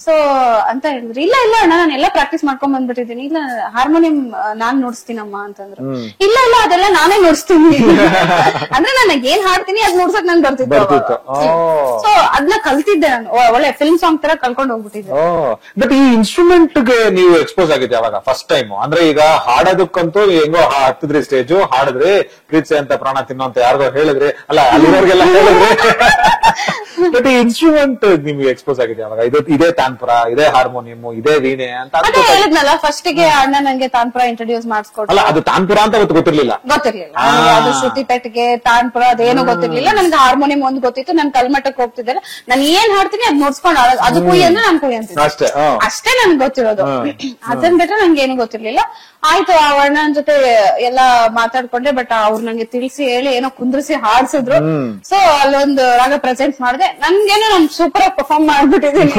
ಸೊ ಅಂತ ಹೇಳಿದ್ರಿ. ಇಲ್ಲ ಇಲ್ಲ ಅಣ್ಣ, ನಾನು ಎಲ್ಲ ಪ್ರಾಕ್ಟೀಸ್ ಮಾಡ್ಕೊಂಡ್ ಬಂದ್ಬಿಟ್ಟಿದ್ದೀನಿ. ಇಲ್ಲ ಹಾರ್ಮೋನಿಯಂ ನಾನ್ ನುಡಿಸ್ತೀನಮ್ಮ ಅಂತಂದ್ರು. ಇಲ್ಲ ಇಲ್ಲ ಅದೆಲ್ಲ ನಾನೇ ನುಡಿಸ್ತೀನಿ ಅಂದ್ರೆ ನನಗೆ ಏನ್ ಹಾಡ್ತೀನಿ ಅದ್ ನುಡ್ಸಕ್ ನಂಗೆ ಬರ್ತಿತ್ತು. ಸೊ ಅದನ್ನ ಕಲ್ತಿದ್ದೆ ನಾನು, ಒಳ್ಳೆ ಫಿಲ್ಮ್ ಸಾಂಗ್ ತರ ಕಲ್ಕೊಂಡ್ ಹೋಗ್ಬಿಟ್ಟಿದ್ದೆ. ಬಟ್ ಈ ಇನ್ಸ್ಟ್ರೂಮೆಂಟ್ ಗೆ ನೀವು ಎಕ್ಸ್ಪೋಸ್ ಆಗಿದ್ದೆ ಯಾವಾಗ ಫಸ್ಟ್ ಟೈಮ್? ಅಂದ್ರೆ ಈಗ ಹಾಡೋದಕ್ಕಂತೂ ಹೆಂಗೋ ಹತ್ತಿದ್ರಿ, ಸ್ಟೇಜು ಹಾಡಿದ್ರಿ, ಪ್ರೀತಿ ಅಂತ ಪ್ರಾಣ ತಿನ್ನೋ ಅಂತ ಯಾರಿಗೋ ಹೇಳಿದ್ರಿ, ಅಲ್ಲ ಅಲ್ಲಿವರೆಗೆಲ್ಲ ಹೇಳಿದ್ರಿ. ಬಟ್ ಈ ಇನ್ಸ್ಟ್ರೂಮೆಂಟ್ ನಿಮ್ಗೆ ಎಕ್ಸ್ಪೋಸ್ ಆಗಿದೆ ಯಾವಾಗ? ಇದೇ ತಾನ್ಪುರ, ಇದೇ ಹಾರ್ಮೋನಿಯಂ, ಇದೇ ವೀಣೆ ಅಂತ ಹೇಳಿದ್ನಲ್ಲ ಫಸ್ಟ್ ಗೆ ಅಣ್ಣ ನಂಗೆ ತಾನ್ಪುರ ಇಂಟ್ರೊಡ್ಯೂಸ್ ಮಾಡಿಸ್ಕೊಟ್ಟು. ಅಲ್ಲ ಅದು ತಾನ್ಪುರ ಅಂತ ಗೊತ್ತಿರ್ಲಿಲ್ಲ. ಅದು ಶ್ರುತಿ ಪೆಟ್ಟಿಗೆ, ತಾನ್ಪುರ ಅದೇನು ಗೊತ್ತಿರ್ಲಿಲ್ಲ. ನನ್ಗೆ ಹಾರ್ಮೋನಿಯಂ ಒಂದು ಗೊತ್ತಿತ್ತು. ನಾನು ಕಲ್ಮಠಕ್ಕೆ ಹೋಗ್ತಿದ್ದೆ, ನಾನು ಏನ್ ಹಾಡ್ತೀನಿ ಅದ್ ನೋಡ್ಸ್ಕೊಂಡು ಅದು ಕುಯ್ ಅಂದ್ರೆ ನಾನು ಕುಯ್ ಅಂತೀನಿ ಅಷ್ಟೇ ನನ್ಗೆ ಗೊತ್ತಿರೋದು. ಅದನ್ ಬಿಟ್ರೆ ನನ್ಗೆ ಏನು ಗೊತ್ತಿರ್ಲಿಲ್ಲ. ಆಯ್ತು, ಆ ಅಣ್ಣನ ಜೊತೆ ಎಲ್ಲಾ ಮಾತಾಡ್ಕೊಂಡೆ. ಬಟ್ ಅವ್ರು ನಂಗೆ ತಿಳಿಸಿ ಹೇಳಿ ಏನೋ ಕುಂದ್ರಿಸಿ ಹಾಡ್ಸಿದ್ರು. ಸೊ ಅಲ್ಲೊಂದು ರಾಗ ಪ್ರೆಸೆಂಟ್ ಮಾಡಿದೆ. ನನ್ಗೇನೋ ನಾನು ಸೂಪರ್ ಆಗಿ ಪರ್ಫಾರ್ಮ್ ಮಾಡ್ಬಿಟ್ಟಿದ್ದೀನಿ.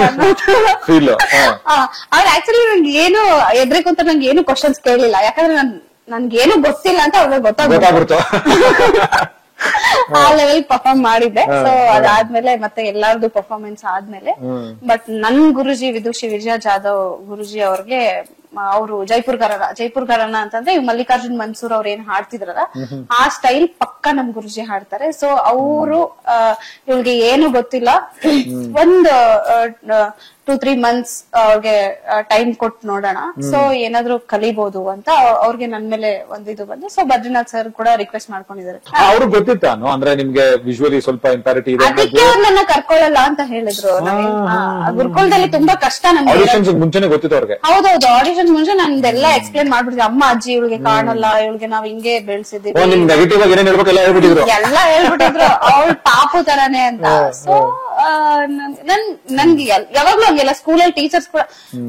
ಆದ್ರೆ ಆಕ್ಚುಲಿ ನಂಗೆ ಏನು ಎದ್ರಿ ಕುಂತ ನಂಗೆ ಏನು ಕ್ವಶನ್ಸ್ ಕೇಳಿಲ್ಲ, ಯಾಕಂದ್ರೆ ನನ್ಗೇನು ಗೊತ್ತಿಲ್ಲ ಅಂತ ಅವ್ರಿಗೆ ಗೊತ್ತಾಗ್ಬಿಡ್ತು. ಆ ಲೆವೆಲ್ ಪರ್ಫಾರ್ಮ್ ಮಾಡಿದ್ದೆ. ಸೊ ಅದಾದ್ಮೇಲೆ ಮತ್ತೆ ಎಲ್ಲಾರ್ದು ಪರ್ಫಾರ್ಮೆನ್ಸ್ ಆದ್ಮೇಲೆ ಬಟ್ ನನ್ ಗುರುಜಿ ವಿದುಷಿ ವಿಜಯ ಜಾಧವ್ ಗುರುಜಿ ಅವ್ರಿಗೆ, ಅವರು ಜೈಪುರ್ ಘರಾನ ಅಂತಂದ್ರೆ ಮಲ್ಲಿಕಾರ್ಜುನ್ ಮನ್ಸೂರ್ ಅವ್ರ ಏನ್ ಹಾಡ್ತಿದ್ರಲ್ಲ ಆ ಸ್ಟೈಲ್ ಪಕ್ಕ ನಮ್ ಗುರುಜಿ ಹಾಡ್ತಾರೆ. ಸೊ ಅವರು ಇವ್ರಿಗೆ ಏನು ಗೊತ್ತಿಲ್ಲ, ಒಂದು 2-3 months ಅವ್ರಿಗೆ ಟೈಮ್ ಕೊಟ್ಟು ನೋಡೋಣ, ಸೊ ಏನಾದ್ರು ಕಲಿಬಹುದು ಅಂತ ಅವ್ರಿಗೆ ನನ್ ಮೇಲೆ ಒಂದಿದು ಬಂದು. ಸೊ ಬದ್ರಿನಾಥ್ ಸರ್ ಕೂಡ ರಿಕ್ವೆಸ್ಟ್ ಮಾಡ್ಕೊಂಡಿದ್ದಾರೆ. ಅವ್ರಿಗೆ ಗೊತ್ತಿತ್ತಾನು ಅಂದ್ರೆ ನಿಮ್ಗೆ ವಿಜುವಲಿ ಸ್ವಲ್ಪ ಇಂಪ್ಯಾರಿಟಿ ಇದೆ, ಅದಕ್ಕೆ ಅವ್ರು ನನ್ನ ಕರ್ಕೊಳ್ಳಲ್ಲ ಅಂತ ಹೇಳಿದ್ರು. ಗುರುಕುಲದಲ್ಲಿ ತುಂಬಾ ಕಷ್ಟ ನಮ್ಗೆ ಮುಂಚೆನೆ ಗೊತ್ತಿತ್ತು ಅವ್ರಿಗೆ. ಹೌದೌದು, ಆಡಿಷನ್ ಮುಂಚೆ ನಂದೆಲ್ಲ ಎಕ್ಸ್ಪ್ಲೇನ್ ಮಾಡ್ಬಿಟ್ಟಿದ್ದೆ. ಅಮ್ಮ ಅಜ್ಜಿ ಇವಳಿಗೆ ಕಾಣಲ್ಲ, ಇವಳಿಗೆ ನಾವ್ ಹಿಂಗೆ ಬೆಳೆಸಿದೀವಿ ಎಲ್ಲ ಹೇಳ್ಬಿಟ್ಟಿದ್ರು, ಅವಳು ಪಾಪು ತರಾನೇ ಅಂತ. ಸೊ ನನ್ಗೆ ಯಾವಾಗ್ಲೂ ಹಂಗೆಲ್ಲ ಸ್ಕೂಲಲ್ಲಿ ಟೀಚರ್ಸ್ ಕೂಡ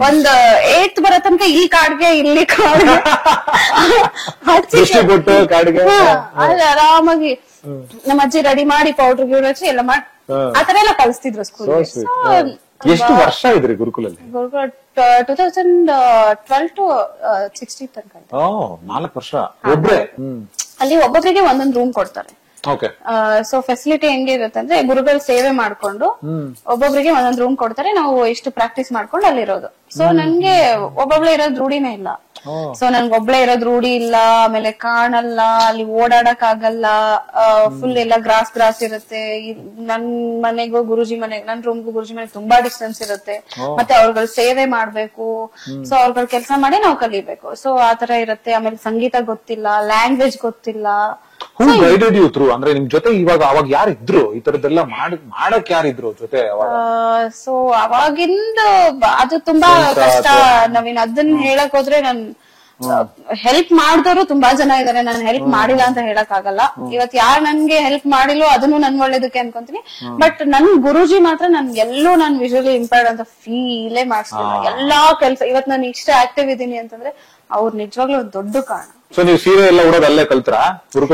ಒಂದ್ 8th ಬರೋ ತನಕ ಈ ಕಾಡ್ಗೆ ಇಲ್ಲಿ ಕಾಡ್ಗೆ ಆರಾಮಾಗಿ ನಮ್ಮ ಅಜ್ಜಿ ರೆಡಿ ಮಾಡಿ ಪೌಡರ್ ಗಿಡ ಹಚ್ಚಿ ಎಲ್ಲ ಮಾಡಿ ಆತರ ಎಲ್ಲ ಕಲಿಸ್ತಿದ್ರು ಸ್ಕೂಲ್. ಎಷ್ಟು ವರ್ಷ ಇದ್ರಿ ಗುರುಕುಲಲ್ಲಿ? 2012 to 16 ತನಕ. 4 ವರ್ಷ ಒಬ್ರೆ? ಅಲ್ಲಿ ಒಬ್ಬೊಬ್ಬರಿಗೆ ಒಂದೊಂದು ರೂಮ್ ಕೊಡ್ತಾರೆ. ಸೊ ಫೆಸಿಲಿಟಿ ಹೆಂಗೆ ಇರುತ್ತೆ ಅಂದ್ರೆ ಗುರುಗಳು ಸೇವೆ ಮಾಡ್ಕೊಂಡು ಒಬ್ಬೊಬ್ರಿಗೆ ಒಂದೊಂದ್ ರೂಮ್ ಕೊಡ್ತಾರೆ. ನಾವು ಇಷ್ಟು ಪ್ರಾಕ್ಟೀಸ್ ಮಾಡ್ಕೊಂಡು ಅಲ್ಲಿರೋದು. ಸೊ ನನ್ಗೆ ಒಬ್ಬೊಬ್ಳೆ ಇರೋದ್ ರೂಢಿನೇ ಇಲ್ಲ. ಸೊ ನನ್ಗೆ ಒಬ್ಳೆ ಇರೋದ್ ರೂಢಿ ಇಲ್ಲ. ಆಮೇಲೆ ಕಾಣಲ್ಲ, ಅಲ್ಲಿ ಓಡಾಡಕ್ ಆಗಲ್ಲ. ಫುಲ್ ಎಲ್ಲ ಗ್ರಾಸ್ ಇರುತ್ತೆ. ನನ್ ಮನೆಗೂ ಗುರುಜಿ ಮನೆಗೆ, ನನ್ ರೂಮ್ಗೂ ಗುರುಜಿ ಮನೆಗೆ ತುಂಬಾ ಡಿಸ್ಟೆನ್ಸ್ ಇರುತ್ತೆ. ಮತ್ತೆ ಅವ್ರಗಳ ಸೇವೆ ಮಾಡ್ಬೇಕು. ಸೊ ಅವ್ರಗಳ ಕೆಲಸ ಮಾಡಿ ನಾವು ಕಲಿಬೇಕು. ಸೊ ಆತರ ಇರುತ್ತೆ. ಆಮೇಲೆ ಸಂಗೀತ ಗೊತ್ತಿಲ್ಲ, ಲ್ಯಾಂಗ್ವೇಜ್ ಗೊತ್ತಿಲ್ಲ. ಗೈಡೆಡ್ ಯು ಥ್ರೂ ಅಂದ್ರೆ ನಿಮ್ ಜೊತೆ ಅವಾಗ ಯಾರಿದ್ರು ಈ ತರದ್ದೆಲ್ಲ ಮಾಡಕ್ ಯಾರಿದ್ರು ಜೊತೆ? ಸೊ ಅವಾಗಿಂದ ಅದು ತುಂಬಾ ಕಷ್ಟ ನವೀನ್. ಅದನ್ನ ಹೇಳಕ್ ಹೋದ್ರೆ ನನ್ ಹೆಲ್ಪ್ ಮಾಡಿದವರು ತುಂಬಾ ಜನ ಇದಾರೆ. ನಾನು ಹೆಲ್ಪ್ ಮಾಡಿಲ್ಲ ಅಂತ ಹೇಳಕ್ ಆಗಲ್ಲ. ಇವತ್ ಯಾರು ನನ್ಗೆ ಹೆಲ್ಪ್ ಮಾಡಿಲ್ಲೋ ಅದನ್ನು ನನ್ ಒಳ್ಳೇದಕ್ಕೆ ಅನ್ಕೊಂತೀನಿ. ಬಟ್ ನನ್ ಗುರುಜಿ ಮಾತ್ರ ನನ್ಗೆಲ್ಲೂ ನಾನ್ ವಿಜುವಲಿ ಇಂಪೇರ್ಡ್ ಅಂತ ಫೀಲೇ ಮಾಡಿಸ್ತಿಲ್ಲ. ಎಲ್ಲಾ ಕೆಲ್ಸ ಇವತ್ ನಾನು ಇಷ್ಟ ಆಕ್ಟಿವ್ ಇದೀನಿ ಅಂತಂದ್ರೆ ಅವ್ರು ನಿಜವಾಗ್ಲೂ ಒಂದು ದೊಡ್ಡ ಕಾರಣ. ಸೊ ನೀವು ಸೀರೆ ಎಲ್ಲ ಉಡೋದು ಅಲ್ಲೇ ಕಲ್ತ್ರ?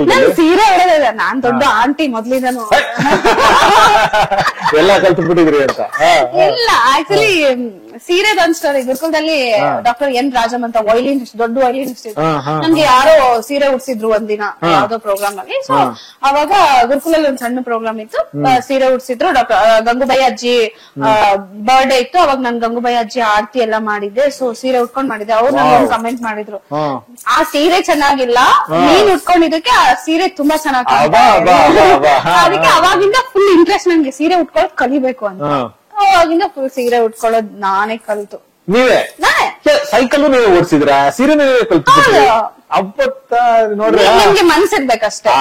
ನಾನು ಸೀರೆ ಉಡೋದಿಲ್ಲ, ನಾನ್ ದೊಡ್ಡ ಆಂಟಿ ಮೊದ್ಲಿಂದನು ಎಲ್ಲ ಕಲ್ತ್ಬಿಟ್ಟಿದ್ರಿ ಅಂತ? ಇಲ್ಲ, ಆಕ್ಚುಲಿ ಸೀರೆದ ಒಂದ್ ಸ್ಟೋರಿ. ಗುರುಕುಲದಲ್ಲಿ ಡಾಕ್ಟರ್ ಎನ್ ರಾಜಮ್ ಅಂತ ವೈಲಿನಿಸ್ಟ್, ದೊಡ್ಡ ವೈಲಿನಿಸ್ಟ್ ಇದ್ರು. ನನ್ಗೆ ಯಾರೋ ಸೀರೆ ಉಡ್ಸಿದ್ರು ಒಂದಿನ ಯಾವ್ದೋ ಪ್ರೋಗ್ರಾಮ್ ಅಲ್ಲಿ. ಸೊ ಅವಾಗ ಗುರುಕುಲಲ್ಲಿ ಒಂದ್ ಸಣ್ಣ ಪ್ರೋಗ್ರಾಮ್ ಇತ್ತು, ಸೀರೆ ಉಡ್ಸಿದ್ರು. ಡಾಕ್ಟರ್ ಗಂಗೂಬಾಯಿ ಅಜ್ಜಿ ಬರ್ಡೇ ಇತ್ತು. ಅವಾಗ ನಾನ್ ಗಂಗೂಬಾಯಿ ಅಜ್ಜಿ ಆರತಿ ಎಲ್ಲ ಮಾಡಿದ್ದೆ. ಸೊ ಸೀರೆ ಉಟ್ಕೊಂಡ್ ಮಾಡಿದ್ದೆ. ಅವ್ರು ನನ್ಗೆ ಕಮೆಂಟ್ ಮಾಡಿದ್ರು, ಆ ಸೀರೆ ಚೆನ್ನಾಗಿಲ್ಲ, ನೀನ್ ಉಟ್ಕೊಂಡಿದ್ದಕ್ಕೆ ಆ ಸೀರೆ ತುಂಬಾ ಚೆನ್ನಾಗಿ. ಅದಕ್ಕೆ ಅವಾಗಿಂದ ಫುಲ್ ಇಂಟ್ರೆಸ್ಟ್ ನನ್ಗೆ ಸೀರೆ ಉಟ್ಕೊಳ್ಳೋದ್ ಕಲಿಬೇಕು ಅಂತ. ಅವಾಗಿಂದ ಫುಲ್ ಸೀರೆ ಉಟ್ಕೊಳ್ಳೋದ್ ನಾನೇ ಕಲ್ತು. ನೀವೇ ಸೈಕಲ್ ನೀವೇ ಓಡಿಸಿದ್ರ? ಸೀರೆ ನೀವೇ ಕಲ್ತು? ನೋಡ್ರಿ, ನಿಮ್ಗೆ ಮನ್ಸಿರ್ಬೇಕಷ್ಟೇ.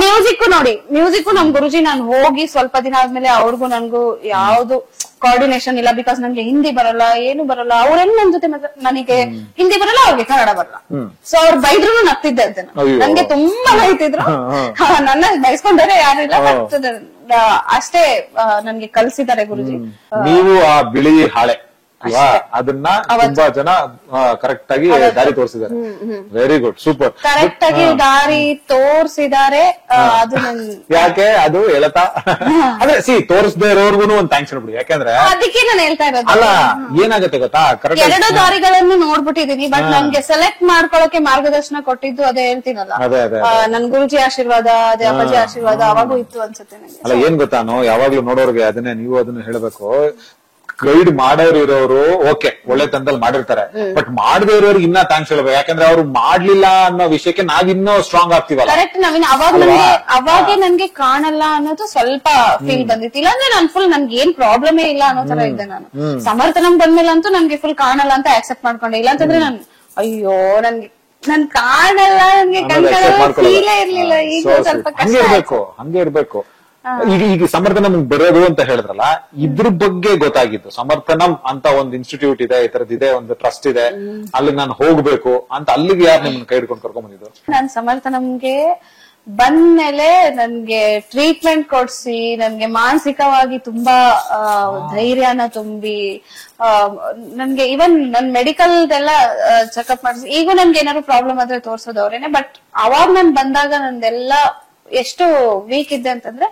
ಮ್ಯೂಸಿಕ್ ನೋಡಿ, ಮ್ಯೂಸಿಕ್ ನಮ್ ಗುರುಜಿ ನಾನು ಹೋಗಿ ಸ್ವಲ್ಪ ದಿನ ಆದ್ಮೇಲೆ ಅವ್ರಿಗೂ ನನ್ಗೂ ಯಾವ್ದು ಕೋಆರ್ಡಿನೇಷನ್ ಇಲ್ಲ. ಬಿಕಾಸ್ ನನ್ಗೆ ಹಿಂದಿ ಬರಲ್ಲ, ಏನು ಬರಲ್ಲ. ಅವ್ರೇನ್ ನನ್ ಜೊತೆ ನನಗೆ ಹಿಂದಿ ಬರಲ್ಲ, ಅವ್ರಿಗೆ ಕನ್ನಡ ಬರಲ್ಲ. ಸೊ ಅವ್ರು ಬೈದ್ರು ನಗ್ತಿದ್ದೆ ಅಂತ. ನನ್ಗೆ ತುಂಬಾ ಬೈತಿದ್ರು. ನನ್ನ ಬೈಸ್ಕೊಂಡ್ರೆ ಯಾರಿಲ್ಲ, ಅಷ್ಟೇ ನನ್ಗೆ ಕಲ್ಸಿದ್ದಾರೆ ಗುರುಜಿ. ನೀವು ಆ ಬಿಳಿ ಹಾಳೆ ಅದನ್ನ ತುಂಬಾ ಜನ ಕರೆಕ್ಟ್ ಆಗಿ ದಾರಿ ತೋರಿಸಿದ್ದಾರೆ. Very good, super. ಕರೆಕ್ಟ್ ಆಗಿ ದಾರಿ ತೋರಿಸಿದ್ದಾರೆ. ಅದು ಯಾಕೆ ಅದು ಹೇಳ್ತಾ ಅದೇ ತೋರಿಸದೇ ಇರೋರ್ಗು ಒಂದ್ ಥ್ಯಾಂಕ್ಸ್ ಹೇಳ್ಬಿಡಿ. ಯಾಕಂದ್ರೆ ಅದಕ್ಕೆ ನಾನು ಹೇಳ್ತಾ ಇರೋದು. ಅಲ್ಲ, ಏನಾಗತ್ತೆ ಗೊತ್ತಾ, ಎರಡು ದಾರಿಗಳನ್ನು ನೋಡ್ಬಿಟ್ಟಿದೀನಿ. ಬಟ್ ನನ್ಗೆ ಸೆಲೆಕ್ಟ್ ಮಾಡ್ಕೊಳಕ್ಕೆ ಮಾರ್ಗದರ್ಶನ ಕೊಟ್ಟಿದ್ದು ಅದೇ ಹೇಳ್ತೀನಲ್ಲ, ನನ್ ಗುರುಜಿ ಆಶೀರ್ವಾದ, ಅದೇ ಅಪ್ಪಾಜಿ ಆಶೀರ್ವಾದ ಅವಾಗೂ ಇತ್ತು ಅನ್ಸುತ್ತೆ ನಂಗೆ. ಅಲ್ಲ, ಏನ್ ಗೊತ್ತಾನು, ಯಾವಾಗ್ಲೂ ನೋಡೋರ್ಗೆ ಅದನ್ನೇ ನೀವು ಅದನ್ನ ಹೇಳ್ಬೇಕು. ಗೈಡ್ ಮಾಡೋರು ಇರೋರು ಓಕೆ, ಒಳ್ಳೆ ತಂದಲ್ಲಿ ಮಾಡಿರ್ತಾರೆ. ಬಟ್ ಮಾಡದೇ ಇರೋರಿಗೆ ಇನ್ನ ಥ್ಯಾಂಕ್ಸ್ ಹೇಳ್ಬೇಕು. ಯಾಕಂದ್ರೆ ಅವ್ರು ಮಾಡ್ಲಿಲ್ಲ ಅನ್ನೋ ವಿಷಯಕ್ಕೆ ನಾವ್ ಇನ್ನೂ ಸ್ಟ್ರಾಂಗ್ ಆಗ್ತೀವಲ್ಲ. ಕರೆಕ್ಟ್ ನವೀನ್. ಅವಾಗೆ ನನ್ಗೆ ಕಾಣಲ್ಲ ಅನ್ನೋದು ಸ್ವಲ್ಪ ಫೀಲ್ ಬಂದಿತ್ತು. ಇಲ್ಲಾಂದ್ರೆ ನಾನು ಫುಲ್ ನನ್ಗೆ ಏನ್ ಪ್ರಾಬ್ಲಮೇ ಇಲ್ಲ ಅನ್ನೋ ತರ ಇದ್ದೆ ನಾನು. ಸಮರ್ಥನಂ ಬಂದ್ಮೇಲೆ ಅಂತೂ ನನ್ಗೆ ಫುಲ್ ಕಾಣಲ್ಲ ಅಂತ ಆಕ್ಸೆಪ್ಟ್ ಮಾಡ್ಕೊಂಡೆ. ಇಲ್ಲಾಂತಂದ್ರೆ ನಾನು ಅಯ್ಯೋ ನನ್ ಕಾಣಲ್ಲ, ನನ್ಗೆ ಕಣ್ಕಾಣಲ್ಲ ಫೀಲೇ ಇರ್ಲಿಲ್ಲ. ಈಗ ಸ್ವಲ್ಪ ಕಷ್ಟ. ಹಂಗೆ ಇರ್ಬೇಕು. ಈಗ ಸಮರ್ಥನಂ ಬರೋದು ಅಂತ ಹೇಳಿದ್ರಲ್ಲ, ಇದ್ರ ಬಗ್ಗೆ ಗೊತ್ತಾಗಿದ್ದು. ಸಮರ್ಥನಂ ಅಂತ ಒಂದು ಇನ್ಸ್ಟಿಟ್ಯೂಟ್ ಇದೆ, ಈ ತರದಿದೆ, ಒಂದು ಟ್ರಸ್ಟ್ ಇದೆ, ಅಲ್ಲಿ ನಾನು ಹೋಗ್ಬೇಕು ಅಂತ. ಅಲ್ಲಿಗೆ ಯಾರು ನಿಮ್ನ ಕೈ ಹಿಡ್ಕೊಂಡು ಕರ್ಕೊಂಡ್ ಬಂದಿದ್ದು? ನಾನ್ ಸಮರ್ಥನಂಗೆ ಬಂದ್ಮೇಲೆ ನನ್ಗೆ ಟ್ರೀಟ್ಮೆಂಟ್ ಕೊಡ್ಸಿ, ನನ್ಗೆ ಮಾನಸಿಕವಾಗಿ ತುಂಬಾ ಧೈರ್ಯನ ತುಂಬಿ, ನನ್ಗೆ ಇವನ್ ನನ್ ಮೆಡಿಕಲ್ ಎಲ್ಲ ಚೆಕ್ಅಪ್ ಮಾಡಿಸಿ, ಈಗ ನನ್ಗೆ ಏನಾದ್ರು ಪ್ರಾಬ್ಲಮ್ ಆದ್ರೆ ತೋರ್ಸೋದು ಅವ್ರೇನೆ. ಬಟ್ ಅವಾಗ ನಾನ್ ಬಂದಾಗ ನಂದೆಲ್ಲ ಎಷ್ಟು ವೀಕ್ ಇದ್ದೆ ಅಂತಂದ್ರೆ,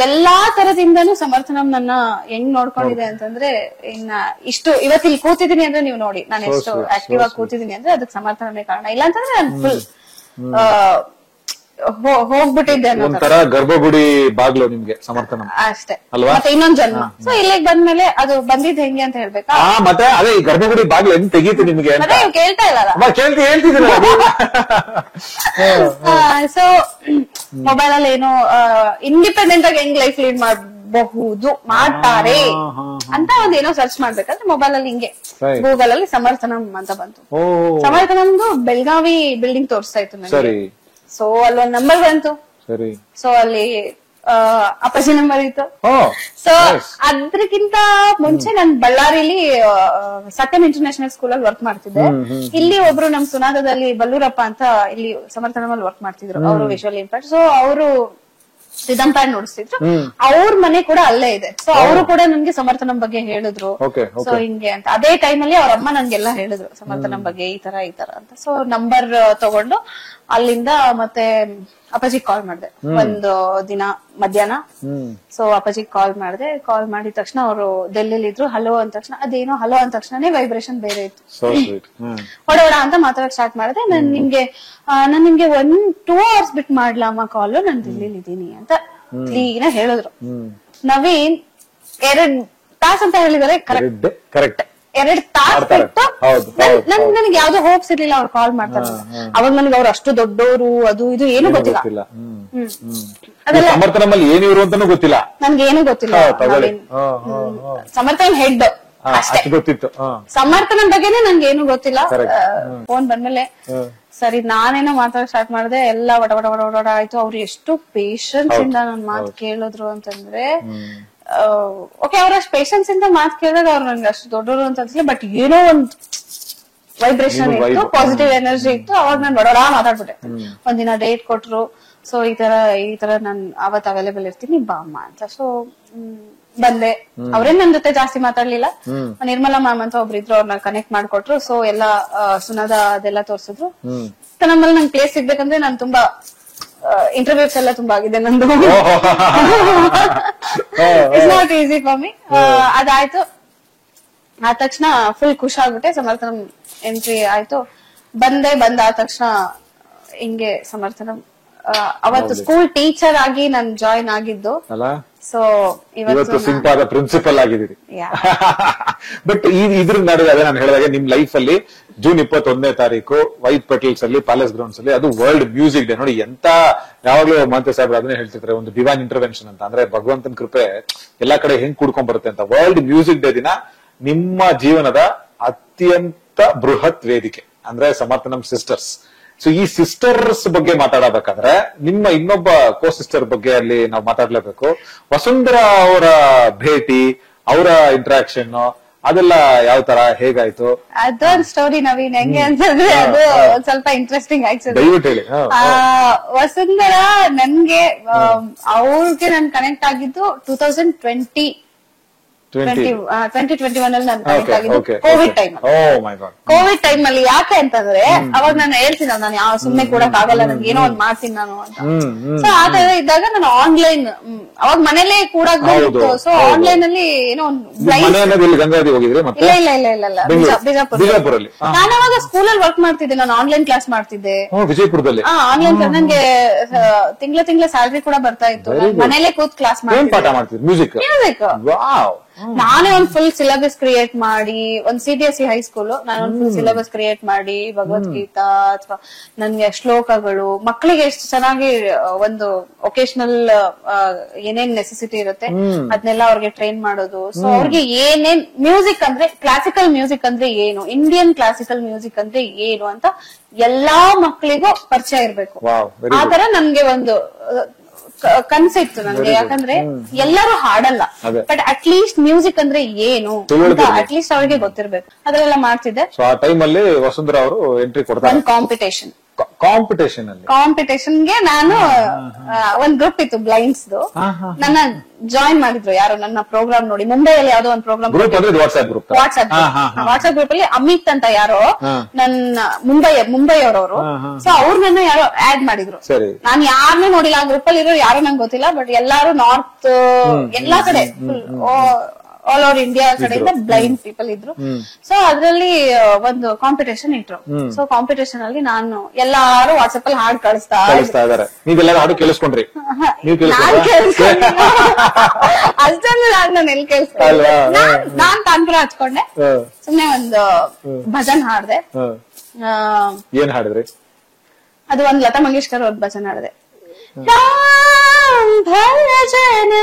ಎಲ್ಲಾ ತರದಿಂದನೂ ಸಮರ್ಥನಂ ನನ್ನ ಹೆಂಗ್ ನೋಡ್ಕೊಂಡಿದೆ ಅಂತಂದ್ರೆ, ಇನ್ನ ಇಷ್ಟು ಇವತ್ತಿಲ್ಲಿ ಕೂತಿದೀನಿ ಅಂದ್ರೆ ನೀವು ನೋಡಿ, ನಾನು ಎಷ್ಟು ಆಕ್ಟಿವ್ ಆಗಿ ಕೂತಿದೀನಿ ಅಂದ್ರೆ ಅದಕ್ಕೆ ಸಮರ್ಥನನೇ ಕಾರಣ. ಇಲ್ಲ ಅಂತಂದ್ರೆ ನಾನು ಫುಲ್ ಹೋಗ್ಬಿಟ್ಟಿದ್ದೆ. ಒಂಥರ ಗರ್ಭಗುಡಿ ಬಾಗ್ಲು ನಿಮ್ಗೆ ಸಮರ್ಥನಂ ಅಷ್ಟೇ ಅಲ್ವಾ? ಮತ್ತೆ ಇನ್ನೊಂದ್ ಜನ್ಮ. ಸೊ ಇಲ್ಲಿಗೆ ಬಂದ್ಮೇಲೆ ಅದು ಬಂದಿದ್ ಹೆಂಗೆ ಅಂತ ಹೇಳ್ಬೇಕಾ? ಮತ್ತೆ ಅದೇ ಈ ಗರ್ಭಗುಡಿ ಬಾಗ್ಲು ಹೆಂಗ್ ತೆಗೀತಿ ನಿಮ್ಗೆ? ಕೇಳ್ತಾ ಇಲ್ಲ. ಹೇಳ್ತಿದ್ದೀನಿ. ಸೊ ಮೊಬೈಲ್ ಅಲ್ಲಿ ಏನೋ ಇಂಡಿಪೆಂಡೆಂಟ್ ಆಗಿ ಹೆಂಗ್ ಲೈಫ್ ಲೀಡ್ ಮಾಡಬಹುದು, ಮಾಡ್ತಾರೆ ಅಂತ ಒಂದೇನೋ ಸರ್ಚ್ ಮಾಡ್ಬೇಕಾದ್ರೆ ಮೊಬೈಲ್ ಅಲ್ಲಿ ಹಿಂಗೆ ಗೂಗಲ್ ಅಲ್ಲಿ ಸಮರ್ಥನಂ ಅಂತ ಬಂತು. ಸಮರ್ಥನಂದು ಬೆಳಗಾವಿ ಬಿಲ್ಡಿಂಗ್ ತೋರಿಸ್ತಾ ಇತ್ತು ನನಗೆ. ಸೊ ಅಲ್ಲೊಂದ್ ನಂಬರ್ ಬಂತು. ಸೊ ಅಲ್ಲಿ ಅಪ್ಪಾಜಿ ನಂಬರ್ ಇತ್ತು. ಸೊ ಅದ್ರಕ್ಕಿಂತ ಮುಂಚೆ ನಾನು ಬಳ್ಳಾರಿಲಿ ಸತ್ಯಂ ಇಂಟರ್ನ್ಯಾಷನಲ್ ಸ್ಕೂಲ್ ಅಲ್ಲಿ ವರ್ಕ್ ಮಾಡ್ತಿದ್ದೆ. ಇಲ್ಲಿ ಒಬ್ರು ನಮ್ ಸುನಾದದಲ್ಲಿ ಬಲ್ಲೂರಪ್ಪ ಅಂತ ಇಲ್ಲಿ ಸಮರ್ಥನಮಲ್ಲಿ ವರ್ಕ್ ಮಾಡ್ತಿದ್ರು. ಅವರು ವಿಜುವಲ್ ಇಂಪ್ಯಾಕ್ಟ್. ಸೊ ಅವರು ರಿದಮ್ ಪ್ಯಾಡ್ ನೋಡಿಸ್ತಿದ್ರು. ಅವ್ರ ಮನೆ ಕೂಡ ಅಲ್ಲೇ ಇದೆ. ಸೊ ಅವರು ಕೂಡ ನನ್ಗೆ ಸಮರ್ಥನಂ ಬಗ್ಗೆ ಹೇಳಿದ್ರು. ಸೊ ಹಿಂಗೆ ಅಂತ ಅದೇ ಟೈಮ್ ಅಲ್ಲಿ ಅವ್ರ ಅಮ್ಮ ನನ್ಗೆಲ್ಲ ಹೇಳಿದ್ರು ಸಮರ್ಥನಂ ಬಗ್ಗೆ ಈ ತರ ಅಂತ. ಸೊ ನಂಬರ್ ತಗೊಂಡು ಅಲ್ಲಿಂದ ಮತ್ತೆ ಅಪ್ಪಾಜಿ ಕಾಲ್ ಮಾಡಿದೆ ಒಂದು ದಿನ ಮಧ್ಯಾಹ್ನ. ಸೊ ಅಪ್ಪಾಜಿ ಕಾಲ್ ಮಾಡಿದ ತಕ್ಷಣ ಅವರು ಡೆಲ್ಲಿಲಿ ಇದ್ರು. ಹಲೋ ಅಂದ ತಕ್ಷಣ ಅದೇನೋ ಹಲೋ ಅಂದ ತಕ್ಷಣನೇ ವೈಬ್ರೇಷನ್ ಬೇರೆ ಇತ್ತು. ಹೊಡೋಡ ಅಂತ ಮಾತಾಡಕ್ ಸ್ಟಾರ್ಟ್ ಮಾಡಿದೆ. ನಾನ್ ನಿಮ್ಗೆ 2 hours ಬಿಟ್ಟು ಮಾಡ್ಲಾಮ ಕಾಲ್, ನಾನ್ ಡೆಲ್ಲಿಲಿ ಇದೀನಿ ಅಂತ ಕ್ಲೀನ್ ಹೇಳಿದ್ರು. ನವೀನ್ 2 ತಾಸು ಅಂತ ಹೇಳಿದಾರೆ. ಕರೆಕ್ಟ್ 2 ತಾಸು ಬಿಟ್ಟು ನನ್ಗೆ ಯಾವ್ದೋ ಹೋಪ್ಸ್ ಇರ್ಲಿಲ್ಲ ಅವ್ರು ಕಾಲ್ ಮಾಡ್ತಾರೆ. ಅವಾಗ ನನ್ಗೆ ಅವ್ರು ಅಷ್ಟು ದೊಡ್ಡವರು ಅದು ಇದು ಏನು ಗೊತ್ತಿಲ್ಲ. ಸಮರ್ಥನದಲ್ಲಿ ಏನಿವರು ಅಂತಾನು ಗೊತ್ತಿಲ್ಲ, ನನ್ಗೆ ಏನು ಗೊತ್ತಿಲ್ಲ. ಸಮರ್ಥನ್ ಹೆಡ್ ಅಷ್ಟೇ ಗೊತ್ತಿತ್ತು. ಸಮರ್ಥನ ಬಗ್ಗೆನೆ ನನ್ಗೆ ಏನು ಗೊತ್ತಿಲ್ಲ. ಫೋನ್ ಬಂದ್ಮೇಲೆ ಸರಿ ನಾನೇನೋ ಮಾತಾಡಕ್ ಸ್ಟಾರ್ಟ್ ಮಾಡಿದೆ. ಎಲ್ಲ ವಟ ವಟ ವಟ ವಟ ಆಯ್ತು. ಅವ್ರು ಎಷ್ಟು ಪೇಶನ್ಸ್ ಇಂದ ನನ್ ಮಾತು ಕೇಳಿದ್ರು ಅಂತಂದ್ರೆ, ಓಕೆ ಅವ್ರಷ್ಟು ಪೇಶನ್ಸ್ ಇಂದ ಮಾತು ಕೇಳಿದಾಗ ಅವ್ರು ನನ್ಗೆ ಅಷ್ಟು ದೊಡ್ಡವರು ಅಂತ ಅನ್ಸಲಿ. ಬಟ್ ಏನೋ ಒಂದು ವೈಬ್ರೇಷನ್ ಇತ್ತು, ಪಾಸಿಟಿವ್ ಎನರ್ಜಿ ಇತ್ತು. ಅವಾಗ ನಾನು ಬಡೋಡ ಮಾತಾಡ್ಬಿಟ್ಟೆ. ಒಂದಿನ ಡೇಟ್ ಕೊಟ್ರು. ಸೊ ಈ ತರ ನಾನ್ ಅವತ್ ಅವೈಲೇಬಲ್ ಇರ್ತೀನಿ ಬಾ ಅಮ್ಮ ಅಂತ. ಸೊ ಬಂದೆ. ಅವ್ರೇನ್ ನನ್ ಜೊತೆ ಜಾಸ್ತಿ ಮಾತಾಡ್ಲಿಲ್ಲ. ನಿರ್ಮಲಾ ಮ್ಯಾಮ್ ಅಂತ ಒಬ್ರು ಇದ್ರು, ಅವ್ರನ್ನ ಕನೆಕ್ಟ್ ಮಾಡ್ಕೊಟ್ರು. ಸೊ ಎಲ್ಲ ಸುನಾದ ಅದೆಲ್ಲ ತೋರ್ಸಿದ್ರು. ನಮ್ಮಲ್ಲಿ ನಂಗೆ ಪ್ಲೇಸ್ ಸಿಗ್ಬೇಕಂದ್ರೆ ನಾನು ತುಂಬಾ ಇಂಟರ್ವ್ಯೂಸ್ ಎಲ್ಲ ತುಂಬಾ ಆಗಿದೆ ನಂದು. It's not easy for me. ಅದಾಯ್ತು. ಆದ ತಕ್ಷಣ ಫುಲ್ ಖುಷಿ ಆಗ್ಬಿಟ್ಟೆ. ಸಮರ್ಥನಂ ಎಂಟ್ರಿ ಆಯ್ತು. ಬಂದಾದ ತಕ್ಷಣ ಹಿಂಗೆ ಸಮರ್ಥನಂ ಅವತ್ತು ಸ್ಕೂಲ್ ಟೀಚರ್ ಆಗಿ ನಾನು ಜಾಯಿನ್ ಆಗಿದ್ದು. ಸೊ ಇವತ್ತು ಸಿಂಪಾದ ಪ್ರಿನ್ಸಿಪಲ್ ಆಗಿದ್ದೀರಿ. ಬಟ್ ಇದ್ರ ನಡುವೆ ಅದೇ ನಾನು ಹೇಳಿದಾಗ ನಿಮ್ ಲೈಫ್ ಅಲ್ಲಿ ಜೂನ್ 21ನೇ ತಾರೀಕು ವೈಟ್ ಪಟೇಲ್ಸ್ ಅಲ್ಲಿ ಪ್ಯಾಲೇಸ್ ಗ್ರೌಂಡ್ಸ್ ಅಲ್ಲಿ ಅದು ವರ್ಲ್ಡ್ ಮ್ಯೂಸಿಕ್ ಡೇ. ನೋಡಿ ಎಂತ ಯಾವಾಗ್ಲೂ ಮಾಂತೆ ಸಾಹೇಬ್ರು ಅದನ್ನೇ ಹೇಳ್ತಿದ್ರೆ, ಒಂದು ಡಿವೈನ್ ಇಂಟರ್ವೆನ್ಷನ್ ಅಂತ. ಅಂದ್ರೆ ಭಗವಂತನ ಕೃಪೆ ಎಲ್ಲಾ ಕಡೆ ಹೆಂಗ್ ಕೂಡ್ಕೊಂಡ್ ಬರುತ್ತೆ ಅಂತ. ವರ್ಲ್ಡ್ ಮ್ಯೂಸಿಕ್ ಡೇ ದಿನ ನಿಮ್ಮ ಜೀವನದ ಅತ್ಯಂತ ಬೃಹತ್ ವೇದಿಕೆ ಅಂದ್ರೆ ಸಮರ್ಥನಂ ಸಿಸ್ಟರ್ಸ್. ಸೊ ಈ ಸಿಸ್ಟರ್ಸ್ ಬಗ್ಗೆ ಮಾತಾಡಬೇಕಾದ್ರೆ ನಿಮ್ಮ ಇನ್ನೊಬ್ಬ ಕೋ ಸಿಸ್ಟರ್ ಬಗ್ಗೆ ಅಲ್ಲಿ ನಾವು ಮಾತಾಡ್ಲೇಬೇಕು. ವಸುಂಧರಾ ಅವರ ಭೇಟಿ, ಅವರ ಇಂಟ್ರಾಕ್ಷನ್ ಅದೆಲ್ಲ ಯಾವ ತರ ಹೇಗಾಯ್ತು? ಅದೊಂದು ಸ್ಟೋರಿ ನವೀನ್. ಹೆಂಗೆ ಅಂತಂದ್ರೆ ಅದು ಸ್ವಲ್ಪ ಇಂಟ್ರೆಸ್ಟಿಂಗ್ ಆಯ್ತು. ದಯವಿಟ್ಟು ಹೇಳಿ. ವಸುಂಧರಾ ನನ್ಗೆ ಅವ್ರಿಗೆ ನಾನು ಕನೆಕ್ಟ್ ಆಗಿದ್ದು 2021 ಅಲ್ಲಿ ನಾನು ಕನೆಕ್ಟ್ ಆಗಿದ್ದು ಕೋವಿಡ್ ಟೈಮ್. ಕೋವಿಡ್ ಟೈಮ್ ಅಲ್ಲಿ ಯಾಕೆ ಅಂತಂದ್ರೆ ಅವಾಗ ನಾನು ಹೇಳ್ತೀನಿ ನಾನು ಯಾವ ಸುಮ್ನೆ ಕೂಡಕ್ ಆಗಲ್ಲ, ನನ್ಗೆ ಏನೋ ಒಂದ್ ಮಾಡ್ತೀನಿ ನಾನು ಅಂತ. ಸೊ ಆ ತರ ಇದ್ದಾಗ ನಾನು ಆನ್ಲೈನ್ ಅವಾಗ ಮನೇಲೆ ಕೂಡಕ್ ಬಂದಿತ್ತು. ಸೊ ಆನ್ಲೈನ್ ಅಲ್ಲಿ ಏನೋ ಒಂದು ಇಲ್ಲ ಬಿಜಾಪುರಲ್ಲಿ ನಾನು ಅವಾಗ ಸ್ಕೂಲಲ್ಲಿ ವರ್ಕ್ ಮಾಡ್ತಿದ್ದೆ. ನಾನು ಆನ್ಲೈನ್ ಕ್ಲಾಸ್ ಮಾಡ್ತಿದ್ದೆ ವಿಜಯಪುರದಲ್ಲಿ. ಆನ್ಲೈನ್ ನನ್ಗೆ ತಿಂಗಳ ಸ್ಯಾಲ್ರಿ ಕೂಡ ಬರ್ತಾ ಇತ್ತು. ಮನೇಲೆ ಕೂತ್ ಕ್ಲಾಸ್ ಮಾಡ್ತಿದ್ದೆ ಮ್ಯೂಸಿಕ್. ನಾನೇ ಒಂದ್ ಫುಲ್ ಸಿಲೆಬಸ್ ಕ್ರಿಯೇಟ್ ಮಾಡಿ, ಒಂದ್ CBSE ಹೈಸ್ಕೂಲ್, ನಾನು ಒಂದ್ ಫುಲ್ ಸಿಲೆಬಸ್ ಕ್ರಿಯೇಟ್ ಮಾಡಿ ಭಗವದ್ಗೀತಾ ಅಥವಾ ನನ್ಗೆ ಶ್ಲೋಕಗಳು ಮಕ್ಕಳಿಗೆ ಎಷ್ಟು ಚೆನ್ನಾಗಿ ಒಂದು ಒಕೇಶನಲ್ ಏನೇನ್ ನೆಸೆಸಿಟಿ ಇರುತ್ತೆ ಅದನ್ನೆಲ್ಲ ಅವ್ರಿಗೆ ಟ್ರೈನ್ ಮಾಡೋದು. ಸೊ ಅವ್ರಿಗೆ ಏನೇನ್ ಮ್ಯೂಸಿಕ್ ಅಂದ್ರೆ, ಕ್ಲಾಸಿಕಲ್ ಮ್ಯೂಸಿಕ್ ಅಂದ್ರೆ ಏನು, ಇಂಡಿಯನ್ ಕ್ಲಾಸಿಕಲ್ ಮ್ಯೂಸಿಕ್ ಅಂದ್ರೆ ಏನು ಅಂತ ಎಲ್ಲಾ ಮಕ್ಕಳಿಗೂ ಪರಿಚಯ ಇರ್ಬೇಕು. ಆತರ ನನ್ಗೆ ಒಂದು ಕನ್ಸಿತ್ತು ನನ್ಗೆ. ಯಾಕಂದ್ರೆ ಎಲ್ಲರೂ ಹಾಡಲ್ಲ, ಬಟ್ ಅಟ್ ಲೀಸ್ಟ್ ಮ್ಯೂಸಿಕ್ ಅಂದ್ರೆ ಏನು ಅಂತ ಅಟ್ ಲೀಸ್ಟ್ ಅವ್ರಿಗೆ ಗೊತ್ತಿರ್ಬೇಕು. ಅದೆಲ್ಲ ಮಾಡ್ತಿದ್ದೆ. ಆ ಟೈಮ್ ಅಲ್ಲಿ ವಸುಂಧರಾ ಅವರು ಎಂಟ್ರಿ ಕೊಡ್ತಾರೆ. ಒಂದು ಕಾಂಪಿಟೇಷನ್ಗೆ ನಾನು ಒಂದ್ ಗ್ರೂಪ್ ಇತ್ತು ಬ್ಲೈಂಡ್ಸ್, ನನ್ನ ಜಾಯಿನ್ ಮಾಡಿದ್ರು ಯಾರು ನನ್ನ ಪ್ರೋಗ್ರಾಮ್ ನೋಡಿ. ಮುಂಬೈಯಲ್ಲಿ ಯಾವ್ದೋ ಒಂದು ಪ್ರೋಗ್ರಾಮ್ ವಾಟ್ಸ್ಆಪ್ ಗ್ರೂಪ್ ಅಲ್ಲಿ ಅಮಿತ್ ಅಂತ ಯಾರೋ ನನ್ನ ಮುಂಬೈ ಅವರವರು. ಸೊ ಅವ್ರು ನನ್ನ ಯಾರೋ ಆಡ್ ಮಾಡಿದ್ರು. ನಾನ್ ಯಾರನ್ನೂ ನೋಡಿಲ್ಲ ಆ ಗ್ರೂಪ್ ಅಲ್ಲಿ ಇರೋ, ಯಾರು ನಂಗೆ ಗೊತ್ತಿಲ್ಲ. ಬಟ್ ಎಲ್ಲಾರು ನಾರ್ತ್ ಎಲ್ಲಾ ಕಡೆ ಆಲ್ ಓವರ್ ಇಂಡಿಯಾ ಕಡೆಯಿಂದ ಬ್ಲೈಂಡ್ ಪೀಪಲ್ ಇದ್ರು. ಸೊ ಅದ್ರಲ್ಲಿ ಒಂದು ಕಾಂಪಿಟೇಷನ್ ಇಟ್ರು. ಸೊ ಕಾಂಪಿಟೇಷನ್ ಅಲ್ಲಿ ನಾನು ಎಲ್ಲಾರು ವಾಟ್ಸ್ಆಪ್ ಅಲ್ಲಿ ಹಾಡು ಕಳಿಸ್ತಾ ಇದಾರೆ. ನೀವೆಲ್ಲ ಹಾಡು ಕೇಳಿಸ್ಕೊಂಡ್ರಿ? ಅಷ್ಟೊಂದು ನಾನು ಎಲ್ಲಿ ಕೇಳಿಸ್ಕೊಂಡೆ. ನಾನ್ ತಾಂತ್ರ ಹಚ್ಕೊಂಡೆ. ಸುಮ್ನೆ ಒಂದು ಭಜನ್ ಹಾಡ್ದೆ. ಏನ್ ಹಾಡಿದ್ರಿ? ಅದು ಒಂದ್ ಲತಾ ಮಂಗೇಶ್ಕರ್ ಅವ್ರ ಭಜನ್ ಹಾಡ್ದೆ. ಭಜನ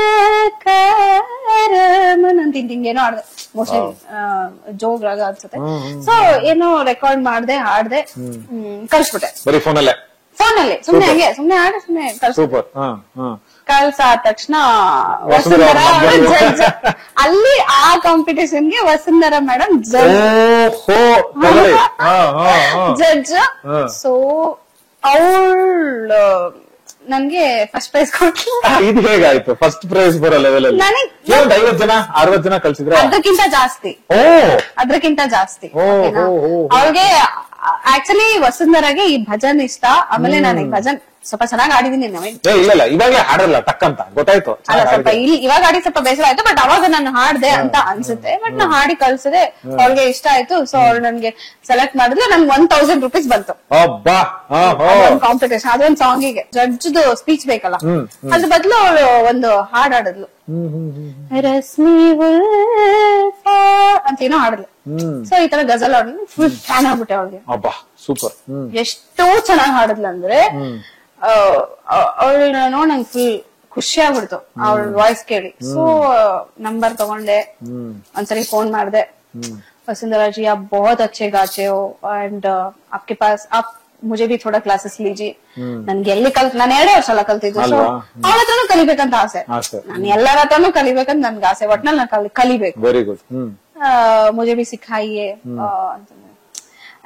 ಹಿಂಗೇನೋ ಆಡ್ದೆ, ಮೋಸ್ಟ್ಲಿ ಜೋಗ್ ರಾಗ ಅನ್ಸುತ್ತೆ. ಸೊ ಏನೋ ರೆಕಾರ್ಡ್ ಮಾಡ್ದೆ, ಹಾಡ್ದೆ, ಕಳ್ಸ್ಬಿಟ್ಟೆ ಫೋನಲ್ಲಿ. ಸುಮ್ನೆ ಹಂಗೆ ಸುಮ್ನೆ ಆಡಿ ಸುಮ್ನೆ ಕಳ್ಸಾದ ತಕ್ಷಣ ವಸುಂಧರಾ ಜಡ್ಜ್. ಅಲ್ಲಿ ಆ ಕಾಂಪಿಟೇಷನ್ಗೆ ವಸುಂಧರಾ ಮೇಡಮ್ ಜಡ್ಜ್. ಸೊ ಅವಳು ನನ್ಗೆ ಫಸ್ಟ್ ಪ್ರೈಸ್ ಕೊಟ್ಲು. ಇದು ಹೇಗಾಯ್ತು? ಫಸ್ಟ್ ಪ್ರೈಸ್ ಬರೋ ಲೆವೆಲ್ ಅಲ್ಲಿ 50 ಜನ 60 ಜನ ಕಳ್ಸಿದ್ರೆ ಅದಕ್ಕಿಂತ ಜಾಸ್ತಿ. ಅವ್ರಿಗೆ ಆಕ್ಚುಲಿ ವಸುಂಧರಾಗೆ ಈ ಭಜನ್ ಇಷ್ಟ. ಆಮೇಲೆ ನಾನು ಈ ಭಜನ್ ಸ್ವಲ್ಪ ಚೆನ್ನಾಗಿ ಆಡಿದೀನಿ ಇಲ್ಲ ಇವಾಗಲೇ ಹಾಡಲ್ಲ ಟಕ್ ಅಂತ ಗೊತ್ತಾಯ್ತು. ಅಲ್ಲ ಸ್ವಲ್ಪ ಇವಾಗ ಆಡಿ ಸ್ವಲ್ಪ ಬೇಸರ ಆಯ್ತು, ಬಟ್ ಅವಾಗ ನಾನು ಹಾಡ್ದೆ ಅಂತ ಅನ್ಸುತ್ತೆ. ಬಟ್ ನಾ ಹಾಡಿ ಕಳ್ಸಿದೆ, ಅವ್ರಿಗೆ ಇಷ್ಟ ಆಯ್ತು. ಸೊ ಅವ್ರು ನನ್ಗೆ ಸೆಲೆಕ್ಟ್ ಮಾಡಿದ್ರೆ ನನ್ಗೆ 1000 ರೂಪೀಸ್ ಬಂತು. ಕಾಂಪಿಟೇಷನ್ ಅದೊಂದು ಸಾಂಗಿಗೆ ಜಡ್ಜ್ದು ಸ್ಪೀಚ್ ಬೇಕಲ್ಲ, ಅದ್ರ ಬದಲು ಅವಳು ಒಂದು ಹಾಡ್ ಆಡಿದ್ಲು, ರಶ್ಮಿ ಅಂತ ಏನೋ ಹಾಡಿದ್ಲು. ಸೊ ಈ ತರ ಗಜಲ್ ಹಾಡಿದ್ಲು, ಫುಲ್ ಫ್ಯಾನ್ ಆಗ್ಬಿಟ್ಟೆ ಅವ್ಳಿಗೆ. ಸೂಪರ್. ಎಷ್ಟೋ ಚೆನ್ನಾಗಿ ಹಾಡಿದ್ಲು ಅಂದ್ರೆ ಅವಳನ್ನ ನೋಡ್ ನಂಗೆ ಫುಲ್ ಖುಷಿ ಆಗ್ಬಿಡ್ತು ಅವಳ ವಾಯ್ಸ್ ಕೇಳಿ. ಸೊ ನಂಬರ್ ತಗೊಂಡೆ, ಒಂದ್ಸರಿ ಫೋನ್ ಮಾಡ್ದೆ, वसुंधरा जी आप बहुत अच्छे गाते हो एंड आपके पास आप मुझे भी थोड़ा क्लासेस लीजिए. ನನ್ಗೆ ಎಲ್ಲಿ ನಾನು 2 ವರ್ಷ ಎಲ್ಲ ಕಲ್ತಿದ್ದು. ಸೊ ಅವಳ ಹತ್ರನು ಕಲಿಬೇಕಂತ ಆಸೆ, ನಾನು ಎಲ್ಲರ ಹತ್ರನು ಕಲಿಬೇಕಂತ ನನ್ಗೆ ಆಸೆ, ಒಟ್ನಲ್ಲಿ ನಾನು ಕಲಿಬೇಕು. Very good. मुझे भी सिखाइए.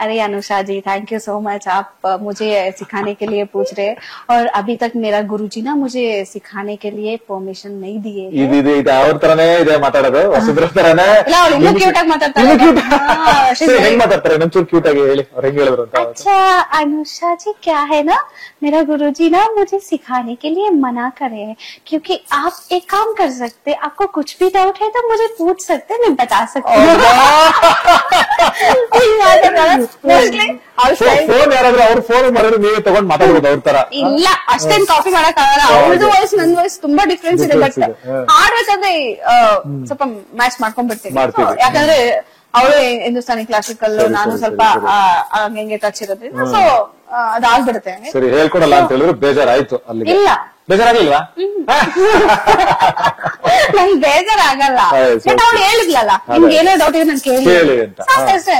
अरे अनुषा जी थैंक यू सो मच, आप मुझे सिखाने के लिए पूछ रहे, और अभी तक मेरा गुरुजी ना मुझे सिखाने के लिए परमिशन नहीं दिए. ಅವ್ರ ತರನೇ ಇದೆ ಮಾತಾಡೋದು, ವಸುಂಧರಾ ತರನೇ. ಇಲ್ಲ ಅವಳು ಇನ್ನೂ ಕ್ಯೂಟ್ ಆಗಿ ಮಾತಾಡ್ತಾರೆ. ಹೆಂಗ್ ಮಾತಾಡ್ತಾರೆ ನಮ್ಚೂರು ಕ್ಯೂಟ್ ಆಗಿ ಹೇಳಿ, ಅವ್ರು ಹೆಂಗ್ ಹೇಳಿದ್ರು ಅಂತ. अच्छा अनुषा जी क्या है ना, मेरा गुरुजी ना मुझे सिखाने के लिए मना करे हैं, क्योंकि आप एक काम कर सकते, आपको कुछ भी डाउट है तो मुझे पूछ सकते, मैं बता सकती हूँ. ಫೋನ್ ಯಾರಾದ್ರೂ ಅವ್ರ ಫೋನ್ ಮಾಡಿದ್ರೆ ನೀವೇ ತಗೊಂಡ್ ಮಾತಾಡ್ಬೋದು ಅವ್ರ ತರ. ಇಲ್ಲ ಅಷ್ಟೇನ್ ಕಾಪಿ ಮಾಡಕ್ ಆಗಲ್ಲ, ಅವ್ರದ್ದು ವಾಯ್ಸ್ ನನ್ ವಾಯ್ಸ್ ತುಂಬಾ ಡಿಫ್ರೆನ್ಸ್ ಇದೆ. ಬಟ್ ಆಡ್ಬೇಕಂದ್ರೆ ಸ್ವಲ್ಪ ಮ್ಯಾಚ್ ಮಾಡ್ಕೊಂಡ್ಬಿಡ್ತೀನಿ, ಯಾಕಂದ್ರೆ ಅವಳು ಹಿಂದೂಸ್ತಾನಿ ಕ್ಲಾಸಿಕಲ್, ನಾನು ಸ್ವಲ್ಪ ಹಂಗೆ ಟಚ್ ಇರೋದ್ರಿಂದ ಸೊ ಅದಾಗ್ಬಿಡುತ್ತೆ. ಸರಿ ಹೇಳ್ಕೊಡಲ್ಲ ಅಂತ ಹೇಳಿದ್ರು ಬೇಜಾರಾಯ್ತು ಅಲ್ಲಿ? ಇಲ್ಲ ಬೇಜಾರಾಗಿಲ್ವಾ? ನಂಗೆ ಬೇಜಾರಾಗಲ್ಲ, ಬಟ್ ಅವ್ಳು ಹೇಳಿದ್ಲಲ್ಲ ನಿಮ್ಗೆ ಏನೋ ಡೌಟ್ ಇದೆ ನಾನು ಕೇಳಿ ಅಂತ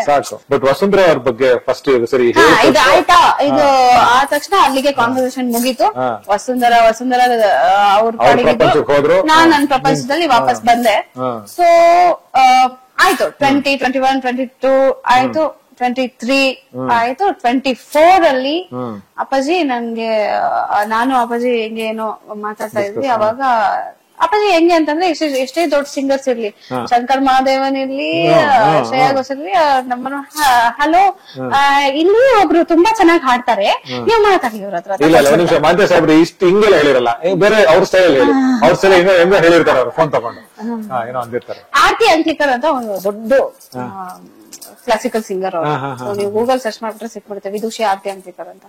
ಸಾಕು. ಬಟ್ ವಸುಂಧರಾ ಅವ್ರ ಬಗ್ಗೆ ಫಸ್ಟ್ ಸರಿ ಇದು ಆಯ್ತಾ, ಇದು ಆದ ತಕ್ಷಣ ಅಲ್ಲಿಗೆ ಕಾನ್ವರ್ಸೇಷನ್ ಮುಗೀತು. ವಸುಂಧರಾ ಅವ್ರ ಕಡೆಗೆ ಹೋದ್ರು, ನಾನ್ ನನ್ನ ಪ್ರಪಂಚದಲ್ಲಿ ವಾಪಸ್ ಬಂದೆ. ಸೊ ಆಯ್ತು 2021 22 ಆಯ್ತು, 23 ಆಯ್ತು, 24 ಅಲ್ಲಿ ಅಪ್ಪಾಜಿ ನನ್ಗೆ ನಾನು ಅಪ್ಪಾಜಿ ಹೆಂಗೆ ಏನೋ ಮಾತಾಡ್ತಾ ಇದ್ವಿ. ಅವಾಗ ಅಪ್ಪಾಜಿ ಹೆಂಗೆ ಅಂತಂದ್ರೆ ಎಷ್ಟೇ ದೊಡ್ಡ ಸಿಂಗರ್ಸ್ ಇರ್ಲಿ, ಶಂಕರ್ ಮಹಾದೇವನ್ ಇರ್ಲಿ, ಶ್ರೇಯಾ ಘೋಷಾಲ್ ಇರ್ಲಿ, ನಮ್ಮನ್ನು ಹಲೋ ಇಲ್ಲಿ ಒಬ್ರು ತುಂಬಾ ಚೆನ್ನಾಗಿ ಹಾಡ್ತಾರೆ, ನೀವು ಮಾತಾಡಿ ಅವ್ರ ಹತ್ರ. ಮಾಂತೆ ಸಾಹೇಬ್ರು ಇಷ್ಟು ಹಿಂಗೆಲ್ಲ ಹೇಳಿರಲ್ಲ, ಬೇರೆ ಅವ್ರ ಸ್ಟೈಲ್ ಹೇಳಿ, ಅವ್ರ ಸ್ಟೈಲ್ ಹೆಂಗ ಹೇಳಿರ್ತಾರೆ ಅವ್ರು ಫೋನ್ ತಗೊಂಡು ಏನೋ ಅಂದಿರ್ತಾರೆ. ಆರ್ತಿ ಅಂಕ್ಲಿಕರ್ ಅಂತ ಒಂದು ದೊಡ್ಡ ಕ್ಲಾಸಿಕಲ್ ಸಿಂಗರ್ ಅವರು, ನೀವು ಗೂಗಲ್ ಸರ್ಚ್ ಮಾಡ್ಬಿಟ್ರೆ ಸಿಕ್ಬಿಡುತ್ತೆ, ವಿದುಷಿ ಆರ್ತಿ ಅಂಕ್ಲಿಕರ್ ಅಂತ.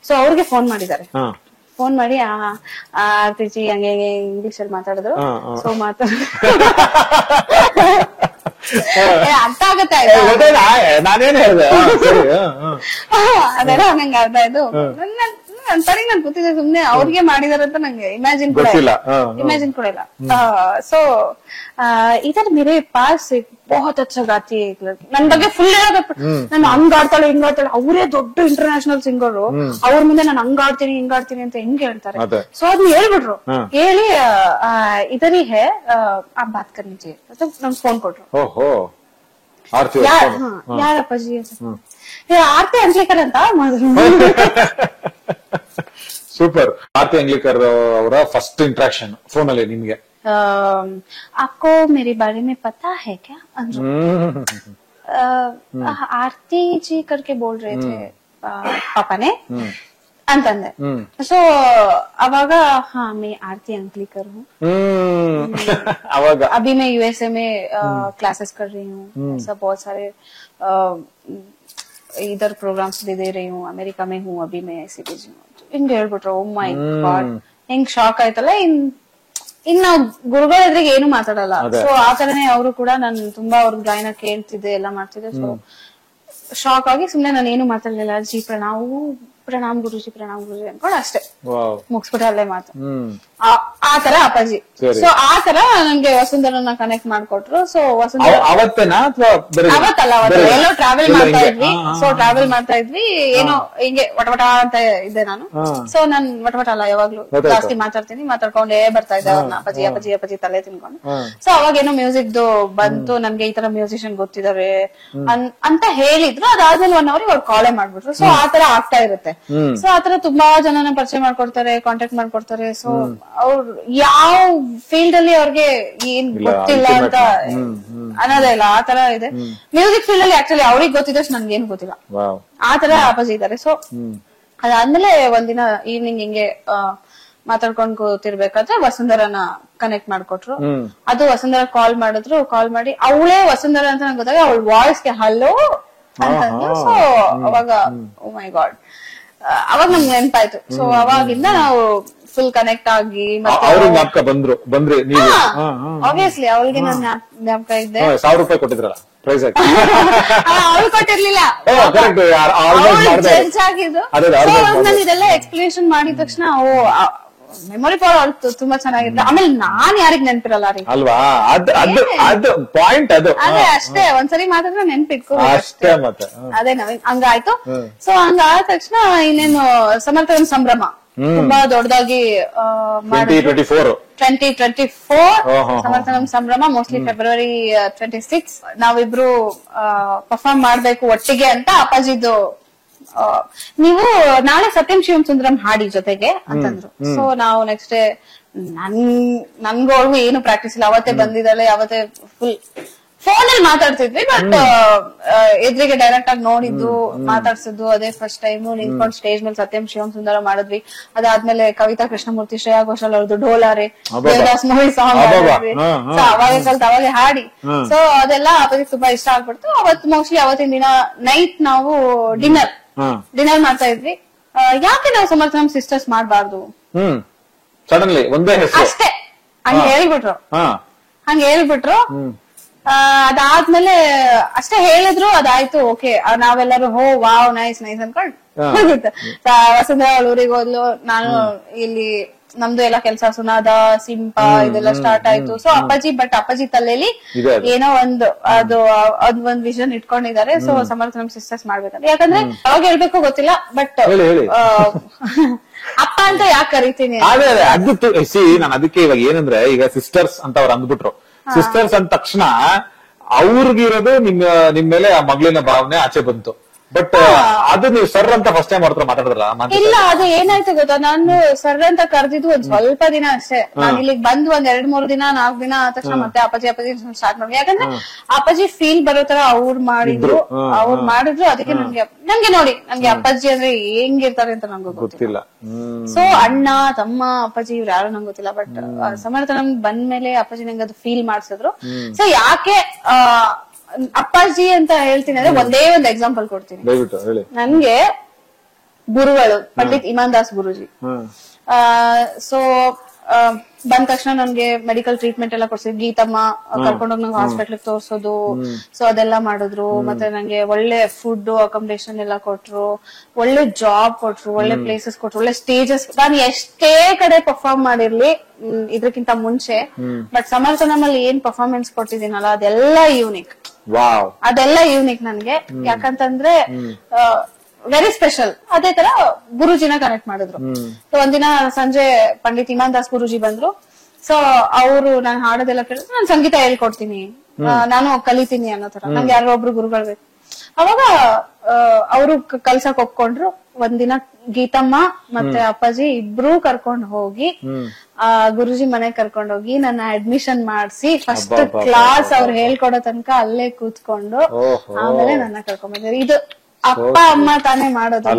ಸೊ ಅವ್ರಿಗೆ ಫೋನ್ ಮಾಡಿದ್ದಾರೆ, ಫೋನ್ ಮಾಡಿ ಆರ್ತಿಜಿ ಹಂಗೆ ಇಂಗ್ಲಿಷ್ ಅಲ್ಲಿ ಮಾತಾಡಿದ್ರು. ಸೊ ಅರ್ಥ ಆಗತ್ತೆ, ನಾನೇನ್ ಹೇಳಿದೆ ಅದೆಲ್ಲ ನಂಗೆ ಅರ್ಥ ಆಯ್ತು. ಸರಿ ನಾನು ಗೊತ್ತಿದೆ, ಸುಮ್ನೆ ಅವ್ರಿಗೆ ಮಾಡಿದಾರಂತ ನಂಗೆ ಇಮ್ಯಾಜಿನ್ ಕೂಡ ಇಲ್ಲ. ಸೊ इधर मेरे पास एक बहुत अच्छा गाती है एक लड़की, ನನ್ ಬಗ್ಗೆ ಫುಲ್ ನಾನು ಹಂಗಾಡ್ತಾಳೆ ಹಿಂಗಾಡ್ತಾಳೆ, ಅವರೇ ದೊಡ್ಡ ಇಂಟರ್ನ್ಯಾಷನಲ್ ಸಿಂಗರ್, ಅವ್ರ ಮುಂದೆ ನಾನು ಹಂಗಾಡ್ತೀನಿ ಹಿಂಗಾಡ್ತೀನಿ ಅಂತ ಹೆಂಗ್ ಹೇಳ್ತಾರೆ. ಸೊ ಅದನ್ನ ಹೇಳ್ಬಿಟ್ರು, ಹೇಳಿ ಇದರಿ ಹೇ आप बात कर लीजिए मतलब ನಮ್ಗೆ ಫೋನ್ ಕೊಟ್ರು. ಯಾರಪ್ಪಾಜಿ? ಆರ್ತಿ ಅಂಕ್ಲಿಕರ್ ಅಂತ. ಸೂಪರ್. ಆರ್ತಿ ಅಂಕ್ಲಿಕರ್ ಅವರ ಫಸ್ಟ್ ಇಂಟ್ರಾಕ್ಷನ್ ಫೋನ್ ಅಲ್ಲಿ ನಿಮ್ಗೆ? आपको मेरे बारे में पता है क्या? आरती जी करके बोल रहे थे पापा ने ಅಂತಂದೆ. ಸೊ ಅವಾಗ हाँ मैं आरती अंकलीकर हूँ, अभी मैं यूएसए में क्लासेस कर रही हूँ, ऐसा बहुत सारे इधर प्रोग्राम्स दे रही हूँ, अमेरिका में हूँ अभी मैं ऐसी बिजी हूँ. ಹಿಂಗ್ ಹೇಳ್ಬಿಟ್ರು. ಓ ಮೈ ಗಾಡ್, ಹೆಂಗ್ ಶಾಕ್ ಆಯ್ತಲ್ಲ. ಇನ್ನು ಗುರುಗಳ ಎದುರಿಗೆ ಏನು ಮಾತಾಡಲ್ಲ. ಸೊ ಆತರನೇ ಅವರು ಕೂಡ ನಾನು ತುಂಬಾ ಅವ್ರ ಗಾಯನ ಕೇಳ್ತಿದ್ದೆ, ಎಲ್ಲ ಮಾಡ್ತಿದ್ದೆ. ಸೊ ಶಾಕ್ ಆಗಿ ಸುಮ್ನೆ ನಾನು ಏನು ಮಾತಾಡ್ಲಿಲ್ಲ. ಜಿ ಪ್ರಣಾಮ್ ಗುರುಜಿ ಅನ್ಕೊಂಡು ಅಷ್ಟೇ ಮುಗಿಸ್ಬಿಟ್ಟೆ ಅಲ್ಲೇ ಮಾತು. ಆತರ ಅಪ್ಪಾಜಿ. ಸೊ ಆತರ ನನ್ಗೆ ವಸುಂಧರನ್ನ ಕನೆಕ್ಟ್ ಮಾಡ್ಕೊಟ್ರು. ಸೊ ವಸುಂಧರ ಅವತ್ತಲ್ಲ, ಎಲ್ಲೋ ಟ್ರಾವೆಲ್ ಮಾಡ್ತಾ ಇದ್ವಿ. ಏನೋ ಹಿಂಗೆ ವಟವಟ ಅಂತ ಇದ್ದೆ ನಾನು. ಸೊ ನಾನ್ ವಟವಟ ಅಲ್ಲ, ಯಾವಾಗ್ಲೂ ಜಾಸ್ತಿ ಮಾತಾಡ್ಕೊಂಡೇ ಬರ್ತಾ ಇದ್ದೆ ಅವ್ರನ್ನ, ಅಪ್ಪಾಜಿ ತಲೆ ತಿನ್ಕೊಂಡು. ಸೊ ಅವಾಗ ಏನೋ ಮ್ಯೂಸಿಕ್ ಬಂತು, ನನ್ಗೆ ಈ ತರ ಮ್ಯೂಸಿಷಿಯನ್ ಗೊತ್ತಿದಾರೆ ಅಂತ ಹೇಳಿದ್ರು. ಅದಾದ್ಮೇಲೆ 1 ಅವರ್ ಅವ್ರು ಕಾಲೇ ಮಾಡ್ಬಿಟ್ರು. ಸೊ ಆತರ ಆಗ್ತಾ ಇರುತ್ತೆ. ಸೊ ಆತರ ತುಂಬಾ ಜನನ ಪರಿಚಯ ಮಾಡ್ಕೊಡ್ತಾರೆ, ಕಾಂಟ್ಯಾಕ್ಟ್ ಮಾಡ್ಕೊಡ್ತಾರೆ. ಸೊ ಅವ್ರು ಯಾವ ಫೀಲ್ಡ್ ಅಲ್ಲಿ ಅವ್ರಿಗೆ ಏನ್ ಗೊತ್ತಿಲ್ಲ ಅಂತ ಅನ್ನೋದೇ ಇಲ್ಲ, ಆತರ ಇದೆ. ಮ್ಯೂಸಿಕ್ ಫೀಲ್ಡ್ ಅಲ್ಲಿ ಆಕ್ಚುಲಿ ಅವ್ರಿಗೆ ಗೊತ್ತಿದ್ದಷ್ಟು ನನ್ಗೆ ಏನು ಗೊತ್ತಿಲ್ಲ, ಆತರ ಅಪ್ಪಾಜಿ ಇದಾರೆ. ಸೊ ಅದಾದ್ಮೇಲೆ ಒಂದಿನ ಈವ್ನಿಂಗ್ ಹಿಂಗೆ ಮಾತಾಡ್ಕೊಂಡ್ ಕೂತಿರ್ಬೇಕಾದ್ರೆ ವಸುಂಧರನ ಕನೆಕ್ಟ್ ಮಾಡ್ಕೊಟ್ರು. ಅದು ವಸುಂಧರ ಕಾಲ್ ಮಾಡಿ ಅವಳೇ ವಸುಂಧರ ಅಂತ ನಂಗೆ ಗೊತ್ತಾಗ ಅವಳ ವಾಯ್ಸ್ಗೆ ಹಲೋ ಅಂತಂದ್ರು. ಸೊ ಅವಾಗ ಓ ಮೈ ಗಾಡ್, ಅವಾಗ ನಮ್ಗೆ ನೆನಪಾಯ್ತು. ಸೊ ಅವಾಗಿಂದ ನಾವು ಫುಲ್ ಕನೆಕ್ಟ್ ಆಗಿ ಜ್ಞಾಪಕ ಬಂದ್ರಿ ನೀವು? ಆಬ್ವಿಯಸ್ಲಿ ಅವಳಿಗೆ ನಾನು ಜ್ಞಾಪಕ ಇದ್ದೆ. ₹1,000 ಕೊಟ್ಟಿದ್ರಲ್ಲ ಪ್ರೈಸ್ ಆಗಿ? ಅವಳು ಕೊಟ್ಟಿರ್ಲಿಲ್ಲ, ಜಡ್ಜ್ ಆಗಿದ್ದು. ನಾನು ಇದೆಲ್ಲ ಎಕ್ಸ್ಪ್ಲೇಷನ್ ಮಾಡಿದ ತಕ್ಷಣ ಮೆಮೊರಿ ಪವರ್ ಅವ್ರು ತುಂಬಾ ಚೆನ್ನಾಗಿತ್ತು. ಆಮೇಲೆ ನಾನ್ ಯಾರಿಗ್ ನೆನ್ಪಿರಲ್ಲ ರೀ ಅಲ್ವಾ? ಅದು ಪಾಯಿಂಟ್. ಅದೇ ಅಷ್ಟೇ, ಒಂದ್ಸರಿ ಮಾತಾಡಿದ್ರೆ ನೆನ್ಪಿಟ್ಕೋ ಅಷ್ಟೇ. ಮತ್ತೆ ಅದೇ ಹಂಗಾಯ್ತು. ಸೊ ಹಂಗಾದ ತಕ್ಷಣ ಇನ್ನೇನು ಸಮರ್ಥನ ಸಂಭ್ರಮ ತುಂಬಾ ದೊಡ್ಡದಾಗಿ 2024 ಸಮರ್ಥನ ಸಂಭ್ರಮ, ಮೋಸ್ಟ್ಲಿ ಫೆಬ್ರವರಿ 26 ನಾವಿಬ್ರು ಪರ್ಫಾರ್ಮ್ ಮಾಡ್ಬೇಕು ಒಟ್ಟಿಗೆ ಅಂತ ಅಪ್ಪಾಜಿದು. ನೀವು ನಾಳೆ ಸತ್ಯಂ ಶಿವಂ ಸುಂದರಂ ಹಾಡಿ ಜೊತೆಗೆ ಅಂತಂದ್ರು. ಸೊ ನಾವು ನೆಕ್ಸ್ಟ್ ಡೇ ನನ್ಗೋಳ್ಗೂ ಏನು ಪ್ರಾಕ್ಟೀಸ್ ಇಲ್ಲ, ಅವತ್ತೇ ಬಂದಿದ್ದಾಳೆ, ಅವತ್ತೇ ಫುಲ್ ಫೋನ್ ಅಲ್ಲಿ ಮಾತಾಡ್ತಿದ್ವಿ. ಬಟ್ ಎದುರಿಗೆ ಡೈರೆಕ್ಟ್ ಆಗಿ ನೋಡಿದ್ದು ಮಾತಾಡ್ಸಿದ್ದು ಅದೇ ಫಸ್ಟ್ ಟೈಮ್. ನಿಂತ್ಕೊಂಡು ಸ್ಟೇಜ್ ಮೇಲೆ ಸತ್ಯಂ ಶಿವಂ ಸುಂದರ ಮಾಡಿದ್ವಿ. ಅದಾದ್ಮೇಲೆ ಕವಿತಾ ಕೃಷ್ಣಮೂರ್ತಿ, ಶ್ರೇಯಾ ಘೋಷಾಲ್ ಅವ್ರದ್ದು ಡೋಲಾರೆ, ದೇವದಾಸ್ ಮೂವಿ ಸಾಂಗ್ ಮಾಡಿದ್ವಿ. ಸೊ ಅವಾಗ ಕಲ್ತು ಅವಾಗ ಹಾಡಿ. ಸೊ ಅದೆಲ್ಲ ಅಪ್ಪಾಜಿಗೆ ತುಂಬಾ ಇಷ್ಟ ಆಗ್ಬಿಡ್ತು. ಅವತ್ತು ಮೋಸ್ಟ್ಲಿ ಅವತ್ತಿನ ದಿನ ನೈಟ್ ನಾವು ಡಿನ್ನರ್ ಮಾಡ್ತಾ ಇದ್ವಿ. ಯಾಕೆ ನಾವು ಸಮರ್ಥನಂ ಸಿಸ್ಟರ್ಸ್ ಮಾಡ್ಬಾರ್ದು ಸಡನ್ಲಿ ಒಂದೇ ಅಷ್ಟೇ ಹಂಗ ಹೇಳ್ಬಿಟ್ರು. ಅದಾದ್ಮೇಲೆ ಅಷ್ಟೇ ಹೇಳಿದ್ರು, ಅದಾಯ್ತು. ಓಕೆ, ನಾವೆಲ್ಲರೂ ವಾವ್ ನೈಸ್ ಅನ್ಕೊಂಡ್ ವಸುಂಧರಾ ಅವಳ ಊರಿಗೆ ಹೋದ್ಲು, ನಾನು ಇಲ್ಲಿ ನಮ್ದು ಎಲ್ಲ ಕೆಲ್ಸ ಸುನಾದ ಸಿಂಪ ಇದೆಲ್ಲ ಸ್ಟಾರ್ಟ್ ಆಯ್ತು. ಸೊ ಅಪ್ಪಾಜಿ ತಲೆಯಲ್ಲಿ ಏನೋ ಒಂದ್ ವಿಷನ್ ಇಟ್ಕೊಂಡಿದ್ದಾರೆ. ಸೊ ಸಮರ್ಥನಂ ಸಿಸ್ಟರ್ಸ್ ಮಾಡ್ಬೇಕಂತ. ಯಾಕಂದ್ರೆ ಅವಾಗ ಹೇಳ್ಬೇಕು ಗೊತ್ತಿಲ್ಲ, ಬಟ್ ಅಪ್ಪ ಅಂತ ಯಾಕೆ ಕರಿತೀನಿ ನಾನು ಅದಕ್ಕೆ ಇವಾಗ ಏನಂದ್ರೆ, ಈಗ ಸಿಸ್ಟರ್ಸ್ ಅಂತ ಅವ್ರು ಅಂದ್ಬಿಟ್ರು. ಸಿಸ್ಟರ್ಸ್ ಅಂದ ತಕ್ಷಣ ಅವ್ರಿಗಿರೋದು ನಿಮ್ ಮೇಲೆ ಆ ಮಗಳಿನ ಭಾವನೆ ಆಚೆ ಬಂತು. ಬಟ್ ಅದು ನೀವು ಸರ್ ಅಂತ ಫಸ್ಟ್ ಟೈಮ್ ಅವ್ರ ಮಾತಾಡಿದ್ರಲ್ಲ? ಇಲ್ಲ, ಅದು ಏನಾಯ್ತು ಗೊತ್ತಾ, ನಾನು ಸರ್ ಅಂತ ಕರೆದಿದ್ದು ಒಂದ್ ಸ್ವಲ್ಪ ದಿನ ಅಷ್ಟೇ. ನಾನು ಇಲ್ಲಿಗೆ ಬಂದು ಒಂದ್ 2-3 ದಿನ 4 ದಿನ ಆದ ತಕ್ಷಣ ಮತ್ತೆ ಅಪ್ಪಾಜಿ ಸ್ಟಾರ್ಟ್ ಮಾಡಿ. ಯಾಕಂದ್ರೆ ಅಪ್ಪಾಜಿ ಫೀಲ್ ಬರೋ ತರ ಅವ್ರು ಮಾಡಿದ್ರು. ಅದಕ್ಕೆ ನನ್ಗೆ ನೋಡಿ, ನನ್ಗೆ ಅಪ್ಪಾಜಿ ಅಂದ್ರೆ ಹೆಂಗಿರ್ತಾರೆ ಅಂತ ನಂಗೆ ಗೊತ್ತಿಲ್ಲ. ಸೊ ಅಣ್ಣ ತಮ್ಮ ಅಪ್ಪಾಜಿ ಇವ್ರು ಯಾರು ನಂಗೆ ಗೊತ್ತಿಲ್ಲ. ಬಟ್ ಸಮರ್ಥನಂ ಬಂದ್ಮೇಲೆ ಅಪ್ಪಾಜಿ ನಂಗೆ ಅದು ಫೀಲ್ ಮಾಡ್ಸಿದ್ರು. ಸೊ ಯಾಕೆ ಅಪ್ಪಾಜಿ ಅಂತ ಹೇಳ್ತೀನಿ ಅಂದ್ರೆ ಒಂದೇ ಒಂದು ಎಕ್ಸಾಂಪಲ್ ಕೊಡ್ತೀನಿ. ನನ್ಗೆ ಗುರುಗಳು ಪಂಡಿತ್ ಇಮಾನ್ ದಾಸ್ ಗುರುಜಿ. ಸೊ ಬಂದ ತಕ್ಷಣ ನನ್ಗೆ ಮೆಡಿಕಲ್ ಟ್ರೀಟ್ಮೆಂಟ್ ಎಲ್ಲ ಕೊಡ್ಸಿದ್ರು. ಗೀತಮ್ಮ ಕರ್ಕೊಂಡೋಗಿ ನಂಗೆ ಹಾಸ್ಪಿಟ್ಲ್ ತೋರ್ಸೋದು. ಸೊ ಅದೆಲ್ಲ ಮಾಡಿದ್ರು. ಮತ್ತೆ ನಂಗೆ ಒಳ್ಳೆ ಫುಡ್ ಅಕಾಮಿಡೇಷನ್ ಎಲ್ಲ ಕೊಟ್ರು, ಒಳ್ಳೆ ಜಾಬ್ ಕೊಟ್ರು, ಒಳ್ಳೆ ಪ್ಲೇಸಸ್ ಕೊಟ್ರು, ಒಳ್ಳೆ ಸ್ಟೇಜಸ್. ನಾನು ಎಷ್ಟೇ ಕಡೆ ಪರ್ಫಾರ್ಮ್ ಮಾಡಿರ್ಲಿ ಇದ್ರಕ್ಕಿಂತ ಮುಂಚೆ, ಬಟ್ ಸಮರ್ಥನಮಲ್ಲಿ ಏನ್ ಪರ್ಫಾರ್ಮೆನ್ಸ್ ಕೊಟ್ಟಿದ್ದೀನಲ್ಲ ಅದೆಲ್ಲ ಯೂನಿಕ್. ನನ್ಗೆ ಯಾಕಂತಂದ್ರೆ ವೆರಿ ಸ್ಪೆಷಲ್. ಅದೇ ತರ ಗುರುಜಿನ ಕನೆಕ್ಟ್ ಮಾಡಿದ್ರು. ಸೊ ಒಂದಿನ ಸಂಜೆ ಪಂಡಿತ್ ಇಮಾನ್ ದಾಸ್ ಗುರುಜಿ ಬಂದ್ರು. ಸೊ ಅವರು ನಾನು ಹಾಡೋದೆಲ್ಲ ಕೇಳಿದ್ರು. ನಾನು ಸಂಗೀತ ಹೇಳ್ಕೊಡ್ತೀನಿ, ನಾನು ಕಲಿತೀನಿ ಅನ್ನೋ ತರ. ನಂಗೆ ಯಾರೋ ಒಬ್ರು ಗುರುಗಳು ಬೇಕು. ಅವಾಗ ಅವರು ಕಲ್ಸಕ್ ಒಪ್ಕೊಂಡ್ರು. ಒಂದಿನ ಗೀತಮ್ಮ ಮತ್ತೆ ಅಪ್ಪಾಜಿ ಇಬ್ರು ಕರ್ಕೊಂಡ್ ಹೋಗಿ ಗುರುಜಿ ಮನೆಗ್ ಕರ್ಕೊಂಡ್ ಹೋಗಿ ನನ್ನ ಅಡ್ಮಿಷನ್ ಮಾಡ್ಸಿ ಫಸ್ಟ್ ಕ್ಲಾಸ್ ಅವ್ರು ಹೇಳ್ಕೊಡೋ ತನಕ ಅಲ್ಲೇ ಕೂತ್ಕೊಂಡು ಆಮೇಲೆ ನನ್ನ ಕರ್ಕೊಂಡ್ ಬಂದಿದ್ರು. ಇದು ಅಪ್ಪ ಅಮ್ಮ ತಾನೇ ಮಾಡೋದು,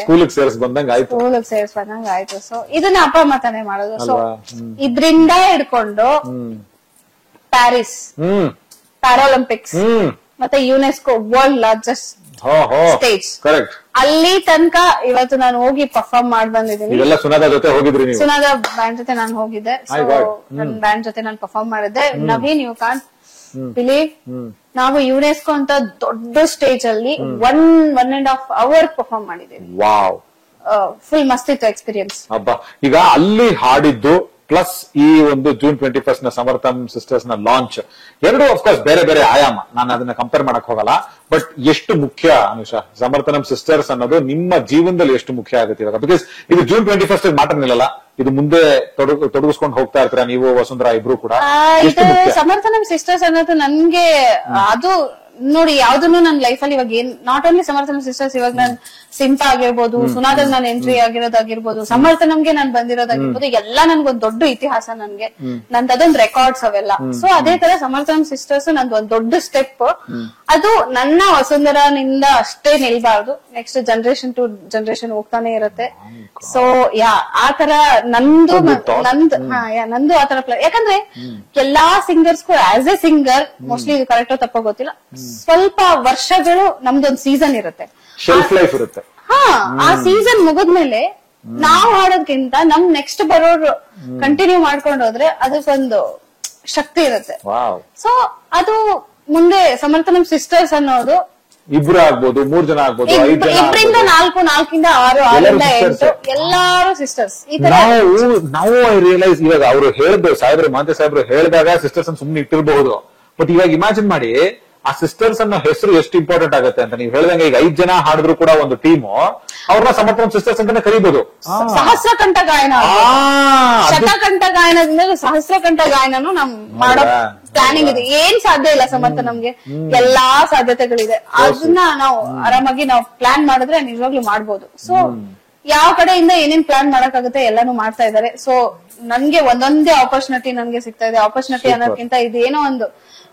ಸ್ಕೂಲಿಗೆ ಸೇರಿಸ್ಬಂದಂಗ ಆಯ್ತು. ಸೊ ಇದನ್ನ ಅಪ್ಪ ಅಮ್ಮ ತಾನೇ ಮಾಡೋದು. ಸೊ ಇದ್ರಿಂದ ಹಿಡ್ಕೊಂಡು ಪ್ಯಾರಿಸ್ ಪ್ಯಾರಾಲಿಂಪಿಕ್ಸ್ ಮತ್ತೆ ಯುನೆಸ್ಕೋ ವರ್ಲ್ಡ್ ಲಾರ್ಜೆಸ್ಟ್ ಸ್ಟೇಜ್ ಅಲ್ಲಿ ತನಕ ಇವತ್ತು ನಾನು ಹೋಗಿ ಪರ್ಫಾರ್ಮ್ ಮಾಡಿ ಬಂದಿದ್ದೀನಿ. ಸುನಾದ ಬ್ಯಾಂಡ್ ಜೊತೆ ನಾನು ಹೋಗಿದ್ದೆ. ನನ್ನ ಬ್ಯಾಂಡ್ ಜೊತೆ ನಾನು ಪರ್ಫಾರ್ಮ್ ಮಾಡಿದ್ದೆ. ನವೀನ್, ಯು ಕಾಂಟ್ ಬಿಲೀವ್, ನಾವು ಯುನೆಸ್ಕೋ ಅಂತ ದೊಡ್ಡ ಸ್ಟೇಜ್ ಅಲ್ಲಿ 1.5 hour ಪರ್ಫಾರ್ಮ್ ಮಾಡಿದ್ದೀವಿ. ಫುಲ್ ಮಸ್ತ್ ಇತ್ತು ಎಕ್ಸ್ಪೀರಿಯನ್ಸ್. ಈಗ ಅಲ್ಲಿ ಹಾಡಿದ್ದು ಪ್ಲಸ್ ಈ ಒಂದು June 21 ಸಮರ್ಥನಂ ಸಿಸ್ಟರ್ಸ್ ನ ಲಾಂಚ್ ಎರಡು ಅಫ್ಕೋರ್ಸ್ ಬೇರೆ ಬೇರೆ ಆಯಾಮ. ನಾನು ಅದನ್ನ ಕಂಪೇರ್ ಮಾಡಕ್ ಹೋಗಲ್ಲ. ಬಟ್ ಎಷ್ಟು ಮುಖ್ಯ ಅನುಷಾ ಸಮರ್ಥನಂ ಸಿಸ್ಟರ್ಸ್ ಅನ್ನೋದು ನಿಮ್ಮ ಜೀವನದಲ್ಲಿ ಎಷ್ಟು ಮುಖ್ಯ ಆಗುತ್ತೆ ಇವಾಗ? ಬಿಕಾಸ್ ಇದು June 21 ಮಾತ್ರ ನಿಲ್ಲಲ್ಲ, ಇದು ಮುಂದೆ ತೊಡಗಿಸ್ಕೊಂಡು ಹೋಗ್ತಾ ಇರ್ತೀರಾ ನೀವು ವಸುಂಧರಾ ಇಬ್ರು ಕೂಡ. ಸಮರ್ಥನಂ ಸಿಸ್ಟರ್ಸ್ ಅನ್ನೋದು ನನ್ಗೆ ಅದು ನೋಡಿ ಯಾವ್ದನ್ನು ನನ್ನ ಲೈಫಲ್ಲಿ ಇವಾಗ ಏನ್ ನಾಟ್ ಓನ್ಲಿ ಸಮರ್ಥನಂ ಸಿಸ್ಟರ್ಸ್, ಇವಾಗ ನಾನ್ ಸಿಂಪಾ ಆಗಿರ್ಬೋದು, ಸುನಾದಲ್ಲಿ ನಾನು ಎಂಟ್ರಿ ಆಗಿರೋದಾಗಿರ್ಬೋದು, ಸಮರ್ಥನಂಗೆ ನಾನ್ ಬಂದಿರೋದಾಗಿರ್ಬೋದು, ಎಲ್ಲ ನನ್ಗೊಂದ್ ದೊಡ್ಡ ಇತಿಹಾಸ ನನ್ಗೆ, ನಂದೊಂದ್ ರೆಕಾರ್ಡ್ಸ್ ಅವೆಲ್ಲ. ಸೊ ಅದೇ ತರ ಸಮರ್ಥನಂ ಸಿಸ್ಟರ್ಸ್ ನಂದು ಒಂದ್ ದೊಡ್ಡ ಸ್ಟೆಪ್. ಅದು ನನ್ನ ವಸುಂಧರನಿಂದ ಅಷ್ಟೇ ನಿಲ್ಬಾರ್ದು, ನೆಕ್ಸ್ಟ್ ಜನರೇಷನ್ ಟು ಜನರೇಷನ್ ಹೋಗ್ತಾನೆ ಇರುತ್ತೆ. ಸೊ ಆತರ ನಂದು ಆತರ ಯಾಕಂದ್ರೆ ಎಲ್ಲಾ ಸಿಂಗರ್ಸ್ಗೂ ಆಸ್ ಎ ಸಿಂಗರ್ ಮೋಸ್ಟ್ಲಿ ಇದು ಕರೆಕ್ಟ್ ತಪ್ಪ ಗೊತ್ತಿಲ್ಲ, ಸ್ವಲ್ಪ ವರ್ಷಗಳು ನಮ್ದೊಂದ್ ಸೀಸನ್ ಇರುತ್ತೆ, ಶೆಲ್ಫ್ ಲೈಫ್ ಇರುತ್ತೆ. ಆ ಸೀಸನ್ ಮುಗಿದ್ಮೇಲೆ ನಾವ್ ಹಾಡೋದ್ಕಿಂತ ನಮ್ ನೆಕ್ಸ್ಟ್ ಬರೋರು ಕಂಟಿನ್ಯೂ ಮಾಡ್ಕೊಂಡು ಹೋದ್ರೆ ಅದಕ್ಕೊಂದು ಶಕ್ತಿ ಇರುತ್ತೆ. ಸೊ ಅದು ಮುಂದೆ ಸಮರ್ಥನಂ ಸಿಸ್ಟರ್ಸ್ ಅನ್ನೋದು ಇಬ್ರು ಆಗ್ಬೋದು, 3 ಜನ ಆಗ್ಬೋದು, 5 ಜನ, 2ರಿಂದ 4, 4ರಿಂದ 6, 6ರಿಂದ 8 ಎಲ್ಲಾರು ಸಿಸ್ಟರ್ಸ್. ಈ ತರ ನಾವು ರಿಯಲೈಸ್ ಇವಾಗ ಅವರು ಹೇಳಿದ್ರು, ಮಾಂತೆ ಸಾಹೇಬ್ರು ಹೇಳಿದಾಗ ಸಿಸ್ಟರ್ಸ್ ಅನ್ನು ಸುಮ್ನೆ ಇಟ್ಟಿರಬಹುದು. ಬಟ್ ಇವಾಗ ಇಮ್ಯಾಜಿನ್ ಮಾಡಿ ಆ ಸಿಸ್ಟರ್ಸ್ ಅನ್ನೋ ಹೆಸರು ಎಷ್ಟು ಇಂಪಾರ್ಟೆಂಟ್ ಆಗುತ್ತೆ ಅಂತ. ನೀವು ಹೇಳ್ದಂಗೆ ಈಗ 5 ಜನ ಹಾಡಿದ್ರು ಕೂಡ ಒಂದು ಟೀಮು ಅವ್ರನ್ನ ಸಮರ್ಥನಂ ಸಿಸ್ಟರ್ಸ್ ಅಂತಾನೆ ಕರೀಬಹುದು. ಸಹಸ್ರ ಕಂಠ ಗಾಯನ, ಶತಕಂಠ ಗಾಯನದಿಂದ ಸಹಸ್ರ ಕಂಠ ಗಾಯನನು ನಮ್ ಮಾಡೋ ಪ್ಲಾನಿಂಗ್ ಇದೆ. ಏನ್ ಸಾಧ್ಯ ಇಲ್ಲ ಸಮರ್ಥ, ನಮ್ಗೆ ಎಲ್ಲಾ ಸಾಧ್ಯತೆಗಳಿದೆ. ಅದನ್ನ ನಾವು ಆರಾಮಾಗಿ ನಾವು ಪ್ಲಾನ್ ಮಾಡಿದ್ರೆ ನಿಜವಾಗ್ಲೂ ಮಾಡ್ಬೋದು. ಸೊ ಯಾವ ಕಡೆಯಿಂದ ಏನೇನ್ ಪ್ಲಾನ್ ಮಾಡಕ್ಕಾಗುತ್ತೆ ಎಲ್ಲಾನು ಮಾಡ್ತಾ ಇದಾರೆ. ಸೊ ನನ್ಗೆ ಒಂದೊಂದೇ ಆಪರ್ಚುನಿಟಿ ನನ್ಗೆ ಸಿಗ್ತಾ ಇದೆ. ಆಪರ್ಚುನಿಟಿ ಅನ್ನೋದಕ್ಕಿಂತ ಇದೇನೋ ಒಂದು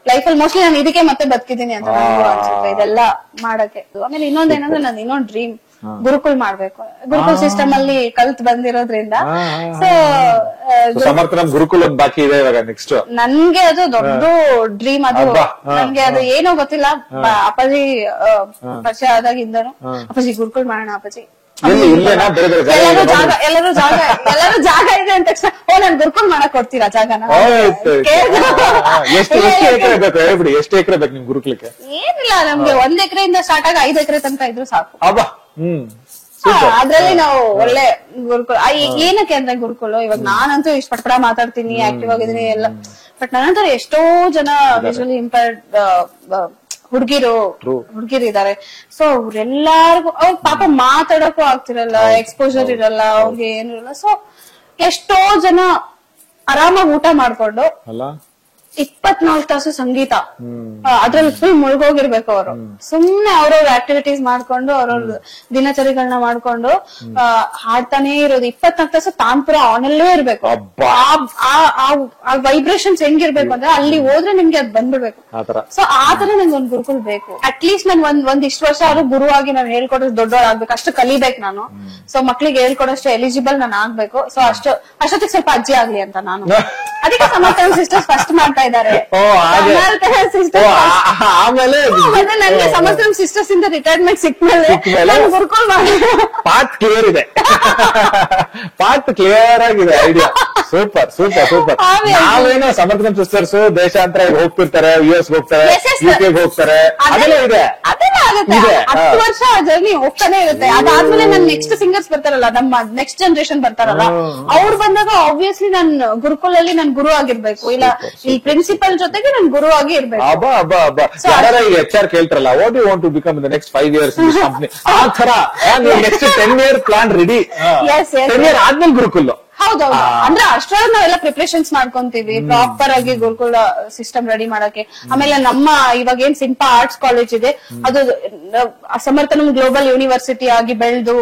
ಲೈಫ್ ಅಲ್ಲಿ ಮೋಸ್ಟ್ಲಿ ನಾನು ಇದಕ್ಕೆ ಮತ್ತೆ ಬದುಕಿದ್ದೀನಿ ಅಂತ ನನಗೂ ಅನ್ಸುತ್ತೆ ಇದೆಲ್ಲ ಮಾಡಕ್ಕೆ. ಆಮೇಲೆ ಇನ್ನೊಂದೇನಂದ್ರೆ ನನ್ ಇನ್ನೊಂದ್ ಡ್ರೀಮ್ ಗುರುಕುಲ್ ಮಾಡ್ಬೇಕು. ಗುರುಕುಲ್ ಸಿಸ್ಟಮ್ ಅಲ್ಲಿ ಕಲ್ತ್ ಬಂದಿರೋದ್ರಿಂದ ಸೊ ಸಮರ್ಥನಂ ಗುರುಕುಲ್ ಒಂದು ಬಾಕಿ ಇದೆ ಇವಾಗ ನೆಕ್ಸ್ಟ್. ನನ್ಗೆ ಅದು ದೊಡ್ಡ ಡ್ರೀಮ್. ಅದು ನನ್ಗೆ ಅದು ಏನೋ ಗೊತ್ತಿಲ್ಲ, ಅಪ್ಪಾಜಿ ಪರಿಚಯ ಆದಾಗಿಂದನು ಅಪ್ಪಾಜಿ ಗುರುಕುಲ್ ಮಾಡೋಣ ಅಪ್ಪಾಜಿ, ಎಲ್ಲರೂ ಜಾಗ ಇದೆ ಅಂತ ತಕ್ಷಣ ನನ್ ಗುರುಕುಲ್ ಮಾಡಕ್ ಕೊಡ್ತೀರಾ ಜಾಗನ? ಎಷ್ಟು ಎಕರೆ ಬೇಕು ನಿಮ್ ಗುರುಕುಲಕ್ಕೆ? ಏನಿಲ್ಲ, ನಮ್ಗೆ 1 ಎಕರೆಯಿಂದ ಸ್ಟಾರ್ಟ್ ಆಗಿ 5 ಎಕರೆ ತನಕ ಇದ್ರು ಸಾಕು. ಅದ್ರಲ್ಲಿ ನಾವು ಒಳ್ಳೆ ಗುರುಕುಲ. ಏನಕ್ಕೆ ಅಂದ್ರೆ ಗುರುಕುಲ ಇವಾಗ ನಾನಂತೂ ಇಷ್ಟ ಪಟ್ಪಡ ಮಾತಾಡ್ತೀನಿ, ಆಕ್ಟಿವ್ ಆಗಿದ್ದೀನಿ ಎಲ್ಲ, ಬಟ್ ನನ್ನಂತರ ಎಷ್ಟೋ ಜನ ವಿಜುವಲಿ ಇಂಪೇರ್ಡ್ ಹುಡುಗಿರು ಇದಾರೆ. ಸೊ ಅವ್ರೆಲ್ಲಾರ್ಗು ಅವ್ರ ಪಾಪ ಮಾತಾಡಕ್ಕೂ ಆಗ್ತಿರಲ್ಲ, ಎಕ್ಸ್ಪೋಜರ್ ಇರಲ್ಲ, ಅವ್ರಿಗೆ ಏನು ಇರಲ್ಲ. ಸೊ ಎಷ್ಟೋ ಜನ ಆರಾಮಾಗಿ ಊಟ ಮಾಡ್ಕೊಂಡು 24 ತಾಸು ಸಂಗೀತ ಅದ್ರಲ್ಲಿ ಫುಲ್ ಮುಳುಗೋಗಿರ್ಬೇಕು. ಅವರು ಸುಮ್ನೆ ಅವ್ರವ್ರ ಆಕ್ಟಿವಿಟೀಸ್ ಮಾಡ್ಕೊಂಡು ಅವ್ರವ್ರ ದಿನಚರಿಗಳನ್ನ ಮಾಡ್ಕೊಂಡು ಹಾಡ್ತಾನೆ ಇರೋದು 24 ತಾಸು ತಾನ್ಪುರ ಆನಲ್ಲೇ ಇರ್ಬೇಕು. ಆ ವೈಬ್ರೇಷನ್ಸ್ ಹೆಂಗಿರ್ಬೇಕು ಅಂದ್ರೆ ಅಲ್ಲಿ ಹೋದ್ರೆ ನಿಮ್ಗೆ ಅದ್ ಬಂದ್ಬಿಡ್ಬೇಕು. ಸೊ ಆತರ ನಂಗೆ ಒಂದ್ ಗುರುಕುಲ್ ಬೇಕು. ಅಟ್ಲೀಸ್ಟ್ ನನ್ ಒಂದಿಷ್ಟು ವರ್ಷ ಅವರು ಗುರುವಾಗಿ ನಾನು ಹೇಳ್ಕೊಡೋದು ದೊಡ್ಡವರಾಗ್ಬೇಕು, ಅಷ್ಟು ಕಲಿಬೇಕು ನಾನು. ಸೊ ಮಕ್ಳಿಗೆ ಹೇಳ್ಕೊಡೋಷ್ಟು ಎಲಿಜಿಬಲ್ ನಾನು ಆಗ್ಬೇಕು. ಸೊ ಅಷ್ಟೊತ್ತಿಗೆ ಸ್ವಲ್ಪ ಅಜ್ಜಿ ಆಗ್ಲಿ ಅಂತ ನಾನು ಅದಕ್ಕೆ ಸಮರ್ಥನಂ ಸಿಸ್ಟರ್ಸ್ ಫಸ್ಟ್ ಮಾಡ್ತಾ ಇದ್ದಾರೆ. ನನಗೆ ಸಮರ್ಥನಂ ಸಿಸ್ಟರ್ಸ್ ಇಂದ ರಿಟೈರ್ಮೆಂಟ್ ಸಿಕ್ಮೇಲೆ ಗುರುಕುಲ್ ಪಾತ್ ಕ್ಲಿಯರ್ ಇದೆ, ಪಾತ್ ಕ್ಲಿಯರ್ ಆಗಿದೆ, ಐಡಿಯಾ ಸೂಪರ್ ಸೂಪರ್ ಸೂಪರ್. ನಾವೇನೋ ಸಮರ್ಥನಂ ಸಿಸ್ಟರ್ಸ್ ದೇಶಾಂತರ ಹೋಗ್ತಿರ್ತಾರೆ, US ಹೋಗ್ತಾರೆ, UK ಹೋಗ್ತಾರೆ, ಅದೆಲ್ಲ ಇದೆ, ಅದೆಲ್ಲ ಆಗುತ್ತೆ. 10 ವರ್ಷ ಜರ್ನಿ ಹೋಗ್ತಾನೆ ಇರುತ್ತೆ. ಅದಾದ್ಮೇಲೆ ನನ್ ನೆಕ್ಸ್ಟ್ ಸಿಂಗರ್ಸ್ ಬರ್ತಾರಲ್ಲ, ನಮ್ಮ ನೆಕ್ಸ್ಟ್ ಜನರೇಷನ್ ಬರ್ತಾರಲ್ಲ, ಅವ್ರು ಬಂದಾಗ ಆಬ್ವಿಯಸ್ಲಿ ನನ್ ಗುರುಕುಲ್ ಅಲ್ಲಿ ನನ್ ಗುರು ಆಗಿರ್ಬೇಕು, ಇಲ್ಲ ಈ ಪ್ರಿನ್ಸಿಪಲ್ ಜೊತೆಗೆ ನನ್ ಗುರು ಆಗಿ ಇರ್ಬೇಕು. HR ಕೇಳ್ತಾರಲ್ಲ, what you want to become in the next 5 years in this company, ಆ ತರ next 10 year plan ready. 10 year ಆದ್ಮೇಲೆ ಗುರುಕುಲ್. ಹೌದೌದು, ಅಂದ್ರೆ ಅಷ್ಟರಲ್ಲಿ ನಾವೆಲ್ಲ ಪ್ರಿಪರೇಷನ್ಸ್ ಮಾಡ್ಕೊಂತೀವಿ ಪ್ರಾಪರ್ ಆಗಿ ಗುರುಕುಲ ಸಿಸ್ಟಮ್ ರೆಡಿ ಮಾಡಕ್ಕೆ. ಆಮೇಲೆ ನಮ್ಮ ಇವಾಗ ಏನ್ ಸಿಂಪಾ ಆರ್ಟ್ಸ್ ಕಾಲೇಜ್ ಇದೆ, ಅದು ಸಮರ್ಥನಂ ಗ್ಲೋಬಲ್ ಯೂನಿವರ್ಸಿಟಿ ಆಗಿ ಬೆಳೆದು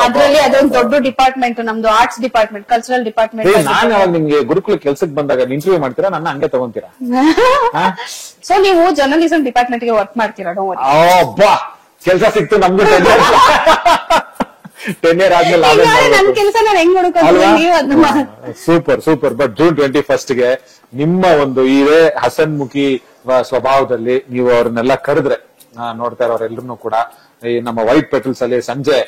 ಅದ್ರಲ್ಲಿ ಅದೊಂದು ದೊಡ್ಡ ಡಿಪಾರ್ಟ್ಮೆಂಟ್ ನಮ್ದು, ಆರ್ಟ್ಸ್ ಡಿಪಾರ್ಟ್ಮೆಂಟ್, ಕಲ್ಚರಲ್ ಡಿಪಾರ್ಟ್ಮೆಂಟ್. ನಾನು ಯಾವಾಗ ನಿಮ್ಗೆ ಗುರುಕುಲ ಕೆಲ್ಸಕ್ಕೆ ಬಂದಾಗ ಇಂಟರ್ವ್ಯೂ ಮಾಡ್ತೀರಾ, ನನ್ನ ಹಂಗೆ ತಗೊಂತೀರಾ? ಸೊ ನೀವು ಜರ್ನಲಿಸಂ ಡಿಪಾರ್ಟ್ಮೆಂಟ್ ಗೆ ವರ್ಕ್ ಮಾಡ್ತೀರಾ? ಕೆಲಸ ಸಿಕ್ತು ನಮ್ಗೆ. 10 year ಆದ್ಮೇಲೆ ನನ್ ಕೆಲಸ ನಾನು ಹೆಂಗ್ ನೋಡ್ಕೊಂಡು. Super super. But June 21st ಗೆ ನಿಮ್ಮ ಒಂದು ಇದೇ ಹಸನ್ಮುಖಿ ಸ್ವಭಾವದಲ್ಲಿ ನೀವು ಅವ್ರನ್ನೆಲ್ಲ ಕರೆದ್ರೆ, ನೋಡ್ತಾ ಇರೋರೆಲ್ಲರೂ ಕೂಡ ಈ ನಮ್ಮ ವೈಟ್ ಪೆಟಲ್ಸ್ ಅಲ್ಲಿ ಸಂಜೆ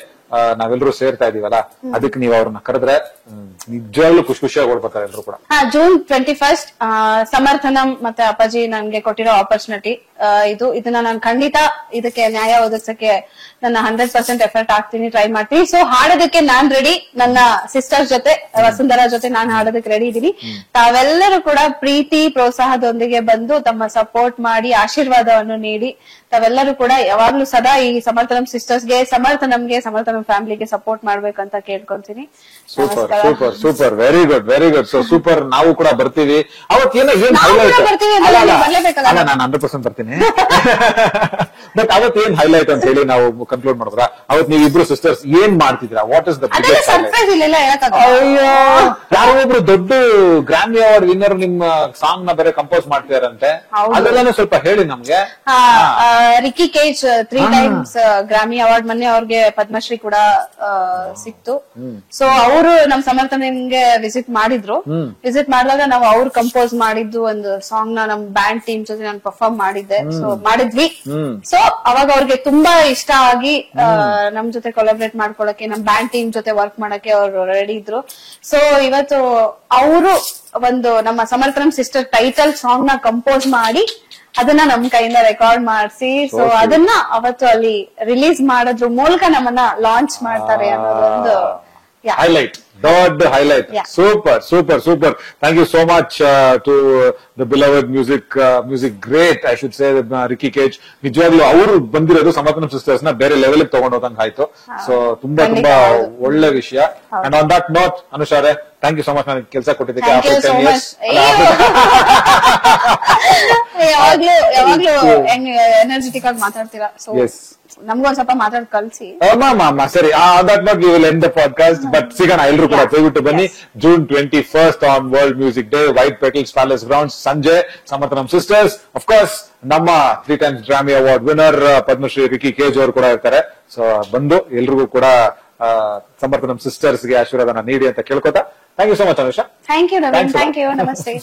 ನಾವೆಲ್ಲರೂ ಸೇರ್ತಾ ಇದೀವಲ್ಲ, ಅದಕ್ಕೆ ನೀವು ಅವ್ರನ್ನ ಕರೆದ್ರೆ ನಿಜವಾಗ್ಲೂ ಖುಷಿಯಾಗಿ ಓಡ್ಬೇಕಾರೆ ಎಲ್ರು ಕೂಡ. June 21st ಸಮರ್ಥನಂ ಮತ್ತೆ ಅಪ್ಪಾಜಿ ನನ್ಗೆ ಕೊಟ್ಟಿರೋ ಆಪರ್ಚುನಿಟಿ ಇದನ್ನ ನಾನು ಖಂಡಿತ ಇದಕ್ಕೆ ನ್ಯಾಯ ಒದಗಿಸಕ್ಕೆ ನನ್ನ 100% ಎಫರ್ಟ್ ಹಾಕ್ತೀನಿ, ಟ್ರೈ ಮಾಡ್ತೀನಿ. ಸೊ ಹಾಡೋದಕ್ಕೆ ನಾನ್ ರೆಡಿ, ನನ್ನ ಸಿಸ್ಟರ್ ಜೊತೆ ವಸುಂಧರಾ ಜೊತೆ ನಾನು ಹಾಡೋದಕ್ಕೆ ರೆಡಿ ಇದೀನಿ. ತಾವೆಲ್ಲರೂ ಕೂಡ ಪ್ರೀತಿ ಪ್ರೋತ್ಸಾಹದೊಂದಿಗೆ ಬಂದು ತಮ್ಮ ಸಪೋರ್ಟ್ ಮಾಡಿ ಆಶೀರ್ವಾದವನ್ನು ನೀಡಿ, ತಾವೆಲ್ಲರೂ ಕೂಡ ಯಾವಾಗ್ಲೂ ಸದಾ ಈ ಸಮರ್ಥನಂ ಸಿಸ್ಟರ್ಸ್ಗೆ, ಸಮರ್ಥನಂಗೆ, ಸಮರ್ಥನಂ ಫ್ಯಾಮಿಲಿಗೆ ಸಪೋರ್ಟ್ ಮಾಡ್ಬೇಕಂತ ಕೇಳ್ಕೊಂತೀನಿ. Super super super, very good very good. So super, ನಾವು ಕೂಡ ಬರ್ತೀವಿ. ಅವತ್ತೇನೋ ಏನ್ ಬರ್ತೀವಿ ನಾನು 100% ಬರ್ತೀನಿ. ಬಟ್ ಅವತ್ ಏನ್ ಹೈಲೈಟ್ ಅಂತ ಹೇಳಿ ನಾವು ಕನ್ಕ್ಲೂಡ್ ಮಾಡಿದ್ರ, ಅವತ್ ನೀವು ಇಬ್ರು ಸಿಸ್ಟರ್ಸ್ ಏನ್ ಮಾಡ್ತಿದ್ದೀರಾ? ವಾಟ್ ಇಸ್ ದ ಸರ್ಪ್ರೈಸ್ ಇಲ್ಲ ಅಯ್ಯೋ, ಯಾರೋ ಒಬ್ರು ದೊಡ್ಡ ಗ್ರಾಮಿ ಅವಾರ್ಡ್ ವಿನ್ನರ್ ನಿಮ್ಮ ಸಾಂಗ್ ನ ಬೇರೆ ಕಂಪೋಸ್ ಮಾಡ್ತಿದಾರಂತೆ, ಅದೆಲ್ಲಾನು ಸ್ವಲ್ಪ ಹೇಳಿ ನಮ್ಗೆ. Ricky cage 3 times Grammy award, ಮೊನ್ನೆ ಅವ್ರಿಗೆ ಪದ್ಮಶ್ರೀ ಕೂಡ ಸಿಕ್ತು. ಸೊ ಅವರು ನಮ್ ಸಮರ್ಥನೆಗೆ ವಿಸಿಟ್ ಮಾಡಿದ್ರು. ವಿಸಿಟ್ ಮಾಡಿದಾಗ ನಾವು ಅವ್ರು ಕಂಪೋಸ್ ಮಾಡಿದ್ದು ಒಂದು ಸಾಂಗ್ ನ ನಮ್ ಬ್ಯಾಂಡ್ ಟೀಮ್ ಜೊತೆ ನಾನು ಪರ್ಫಾರ್ಮ್ ಮಾಡಿದ್ದೆ. ಸೊ ಮಾಡಿದ್ವಿ. ಸೊ ಅವಾಗ ಅವ್ರಿಗೆ ತುಂಬಾ ಇಷ್ಟ ಆಗಿ ನಮ್ ಜೊತೆ ಕೊಲಾಬ್ರೇಟ್ ಮಾಡ್ಕೊಳಕ್ಕೆ, ನಮ್ ಬ್ಯಾಂಡ್ ಟೀಮ್ ಜೊತೆ ವರ್ಕ್ ಮಾಡಕ್ಕೆ ಅವ್ರು ರೆಡಿ ಇದ್ರು. ಸೊ ಇವತ್ತು ಅವರು ಒಂದು ನಮ್ಮ ಸಮರ್ಥನಂ ಸಿಸ್ಟರ್ ಟೈಟಲ್ ಸಾಂಗ್ ನ ಕಂಪೋಸ್ ಮಾಡಿ ಅದನ್ನ ನಮ್ ಕೈಯಿಂದ ರೆಕಾರ್ಡ್ ಮಾಡಿಸಿ, ಸೊ ಅದನ್ನ ಅವತ್ತು ಅಲ್ಲಿ ರಿಲೀಸ್ ಮಾಡೋದ್ರ ಮೂಲಕ ನಮ್ಮನ್ನ ಲಾಂಚ್ ಮಾಡ್ತಾರೆ ಅನ್ನೋದೊಂದು highlight, dot highlight. Super, super, super. Thank you so much to the beloved music great, I should say, Ricky Cage. ನಿಜವಾಗ್ಲೂ ಅವರು ಬಂದಿರೋದು ಸಮರ್ಥನಂ ಸಿಸ್ಟರ್ಸ್ ನ ಬೇರೆ ಲೆವೆಲ್ ತಗೊಂಡು ಹೋದಂಗ ಆಯ್ತು. ಸೊ ತುಂಬಾ ತುಂಬಾ ಒಳ್ಳೆ ವಿಷಯ. ಅಂಡ್ ಆನ್ ದಟ್ ನೋಟ್, ಅನುಷಾರೆ, ಥ್ಯಾಂಕ್ ಯು ಸೊ ಮಚ್ ನನಗೆ ಕೆಲಸ ಕೊಟ್ಟಿದ್ದಕ್ಕೆ. ಯಾವಾಗ್ಲೂ ಎನರ್ಜೆಟಿಕ್ ಆಗಿ ಮಾತಾಡ್ತೀರಾ. ಸೊ ನಮ್ಗೊಂದ್ ಸ್ವಲ್ಪ ಮಾತಾಡ್ ಕಲ್ಸಿ. ಸರಿ, that not you will end the podcast. But ಸಿಗೋಣ ಎಲ್ರು ಕೂಡ, ದಯವಿಟ್ಟು ಬನ್ನಿ. June 21st on world music day, white petals palace grounds, ಸಂಜೆ ಸಮರ್ಥನಂ ಸಿಸ್ಟರ್ಸ್. ಅಫ್ ಕೋರ್ಸ್ ನಮ್ಮ 3 times Grammy award winner Padmashri Ricky Kej ಅವರು ಕೂಡ ಇರ್ತಾರೆ. ಸೊ ಬಂದು ಎಲ್ರಿಗೂ ಕೂಡ ಸಮರ್ಥನಂ ಸಿಸ್ಟರ್ಸ್ ಗೆ ಆಶೀರ್ವಾದನ ನೀಡಿ ಅಂತ ಕೇಳ್ಕೊತಾ, thank you so much Anusha. Thank you Naveen, thank you, ನಮಸ್ತೆ.